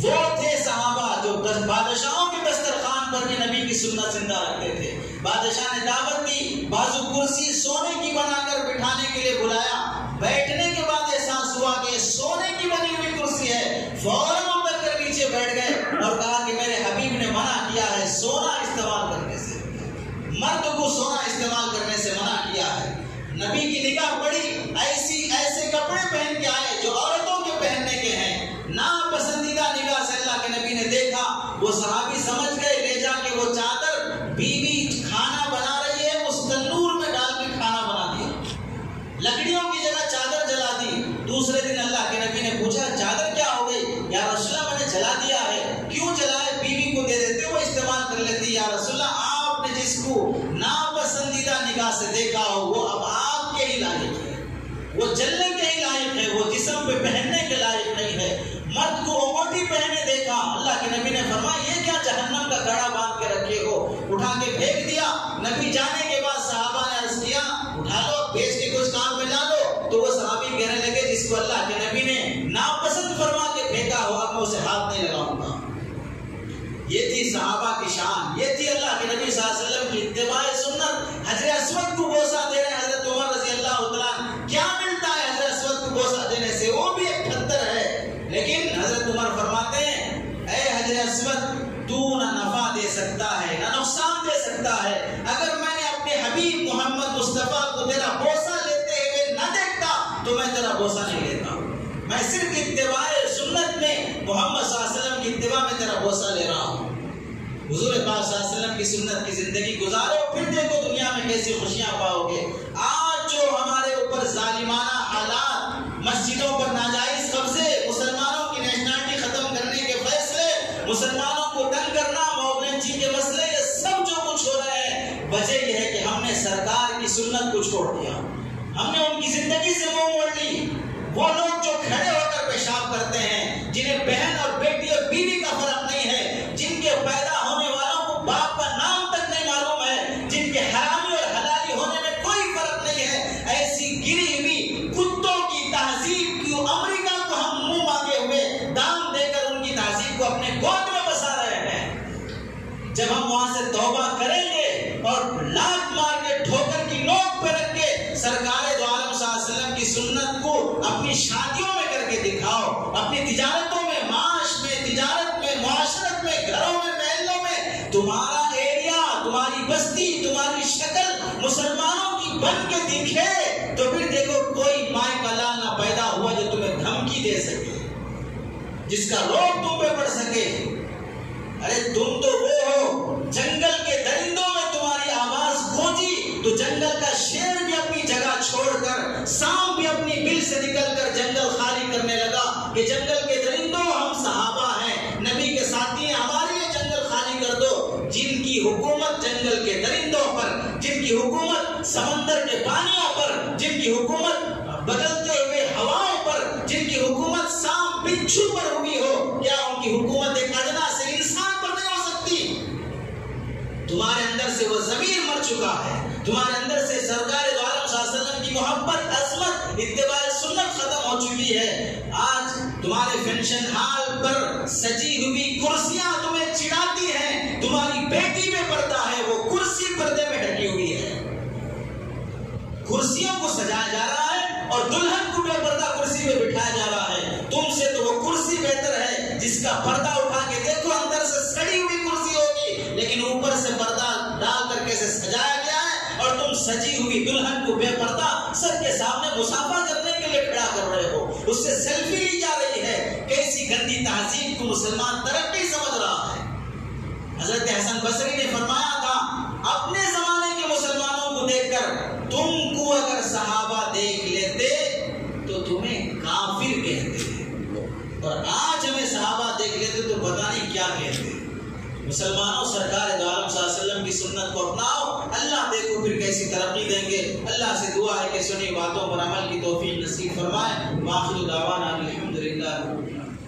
وہ تھے صحابہ جو بادشاہوں کے دسترخوان پر بھی نبی کی سنت زندہ رکھتے تھے۔ بادشاہ نے دعوت دی، بازو کرسی سونے کی بنا کر بٹھانے کے لیے بلایا، بیٹھنے کے بعد احساس ہوا کہ سونے کی بنی ہوئی کرسی ہے، فوراً اتر کر نیچے بیٹھ گئے اور کہا کہ میرے حبیب نے منع کیا ہے سونا استعمال کرنے سے، مرد کو سونا استعمال کرنے سے منع کیا ہے۔ نبی کی نگاہ پڑی، ایسے کپڑے پہن کے آئے جو عورتوں کے پہننے کے ہیں، ناپسندیدہ نگاہ سے اللہ کے نبی نے دیکھا، وہ صحابی سمجھ گئے، لے جا کے وہ چادر بیوی کھانا بنا رہی ہے اس تنور میں ڈال کے کھانا بنا دیا، لکڑیوں کی جگہ چادر جلا دی۔ دوسرے دن اللہ کے نبی نے پوچھا چادر کیا ہو گئی؟ یا رسول اللہ میں نے جلا دیا ہے۔ کیوں جلائے؟ بیوی کو دے دیتے وہ استعمال کر لیتی۔ یا رسول اللہ آپ نے جس کو ناپسندیدہ نگاہ سے دیکھا ہو وہ اب آپ کے ہی لائق ہے، وہ جلنے کے ہی لائق ہے، وہ جسم پہ پہننے کے لائق نہیں ہے۔ مرد کو انگوٹھی پہنے دیکھا، اللہ کے نبی نے فرمایا یہ کیا جہنم کا گڑھا باندھ کے رکھے ہو، اٹھا کے پھینک دیا۔ نبی جانے کے بعد صحابہ نے عرض کیا اٹھا لو، بیچ کے کچھ کام میں لا دو، تو وہ صحابی کہنے لگے جس کو اللہ کے نبی نے ناپسند فرما کے پھینکا ہو اب میں اسے ہاتھ نہیں لگاؤں گا۔ یہ تھی صحابہ کی شان، یہ تھی اللہ کے نبی صلی اللہ علیہ وسلم کی اتباع سنت۔ حضرت اسود کو بوسہ دے رہے حضرت عمر رضی اللہ عنہ، کیا ملتا ہے حضرت اسود کو بوسہ دینے سے؟ وہ بھی ایک پتھر ہے، لیکن حضرت عمر فرماتے ہیں اے حضرت اسود تو نہ نفع دے سکتا ہے نہ نقصان دے سکتا ہے، اگر میں نے اپنے حبیب محمد مصطفیٰ کو تیرا بوسہ لیتے ہوئے نہ دیکھتا تو میں تیرا بوسہ نہیں لیتا، میں صرف اتباع سنت میں محمد صلی اللہ علیہ وسلم کی اتباع میں تیرا بوسہ لے رہا ہوں۔ حضور پاک صلی اللہ علیہ وسلم کی سنت کی زندگی گزارو، پھر دیکھو دنیا میں کیسی خوشیاں پاؤ گے۔ آج جو ہمارے اوپر ظالمانہ حالات، مسجدوں پر ناجائز قبضے، مسلمانوں کی نیشنلٹی ختم کرنے کے فیصلے، مسلمانوں کو تنگ کرنا، موغلنچی کے مسئلے، یہ سب جو کچھ ہو رہے ہیں وجہ یہ ہے کہ ہم نے سرکار کی سنت کو چھوڑ دیا، ہم نے ان کی زندگی سے منہ موڑ لی۔ وہ لوگ جو کھڑے ہو کر پیشاب کرتے ہیں، جنہیں بہن اور بیٹی اور بیوی کا فرق نہیں ہے، جن کے پیدا ہونے والوں کو باپ کا نام تک نہیں معلوم ہے، جن کے حرامی اور حلالی ہونے میں کوئی فرق نہیں ہے، ایسی گری ہوئی کتوں کی تہذیب کی امریکہ کو ہم منہ مانگے ہوئے دام دے کر ان کی تہذیب کو اپنے گود میں بسا رہے ہیں۔ جب ہم وہاں سے توبہ کریں گے اور لات مار کے ٹھوکر کی نوک پہ رکھ کے سرکار دو عالم صلی اللہ علیہ وسلم کی سنت کو اپنی شادیوں میں کر کے دکھاؤ، اپنی تجارتوں میں، معاش میں، تجارت میں، معاشرت میں، گھروں میں، محلوں میں، تمہارا ایریا، تمہاری بستی، تمہاری شکل مسلمانوں کی بن کے دکھے تو پھر دیکھو کوئی مائے کا لال نہ پیدا ہوا جو تمہیں دھمکی دے سکے، جس کا روک تم پہ پڑ سکے۔ ارے تم تو وہ ہو جنگل کے درندوں میں تمہاری آواز گونجی تو جنگل کا شیر بھی اپنی جگہ چھوڑ کر، سانپ بھی اپنی بل سے نکل کر جنگل خالی کرنے لگا کہ جنگل کے درندوں ہم پانیوں پر، جن کی حکومت بدلتے ہوئے ہواؤں پر، جن کی حکومت سانپ بچھو پر ہوئی ہو، کیا ان کی حکومت ایک ادنا سے انسان پر نہیں ہو سکتی؟ تمہارے اندر سے وہ ضمیر مر چکا ہے، تمہارے اندر سے سرکار دو عالم صلی اللہ علیہ وسلم کی محبت، عظمت، اتباع سنت ختم ہو چکی ہے۔ آج تمہارے فنکشن ہال پر سجی ہوئی کرسیاں تمہیں چڑھاتی ہیں، تمہاری بیٹی میں پردہ ہے، وہ کرسی پردے میں ڈھکی ہوئی ہے۔ کرسیوں کو سجایا جا رہا ہے اور دلہن کو بے پردہ کرسی میں بٹھایا جا رہا ہے۔ تم سے تو وہ کرسی بہتر ہے جس کا پردہ اٹھا کے دیکھو، اندر سے سڑی ہوئی کرسی ہوگی لیکن اوپر سے پردہ ڈال کر کے سجایا گیا ہے، اور تم سجی ہوئی دلہن کو بے پردہ سب کے سامنے مصافحہ کرنے کے لیے کھڑا کر رہے ہو، اس سے سیلفی لی جا رہی ہے۔ کیسی گندی تہذیب کو مسلمان ترقی سمجھ رہا ہے۔ حضرت حسن بصری نے فرمایا تھا، اپنے زمانے کے مسلمانوں کو دیکھ کر تم کو اگر صحابہ دیکھ لیتے تو تمہیں کافر کہتے، اور آج ہمیں صحابہ دیکھ لیتے تو پتہ نہیں کیا کہتے۔ مسلمانوں، سرکار دو عالم صلی اللہ علیہ وسلم کی سنت کو اپناؤ، اللہ دیکھو پھر کیسی ترقی دیں گے۔ اللہ سے دعا ہے کہ سنی باتوں پر عمل کی توفیق نصیب فرمائے۔ وآخر دعوانا الحمدللہ۔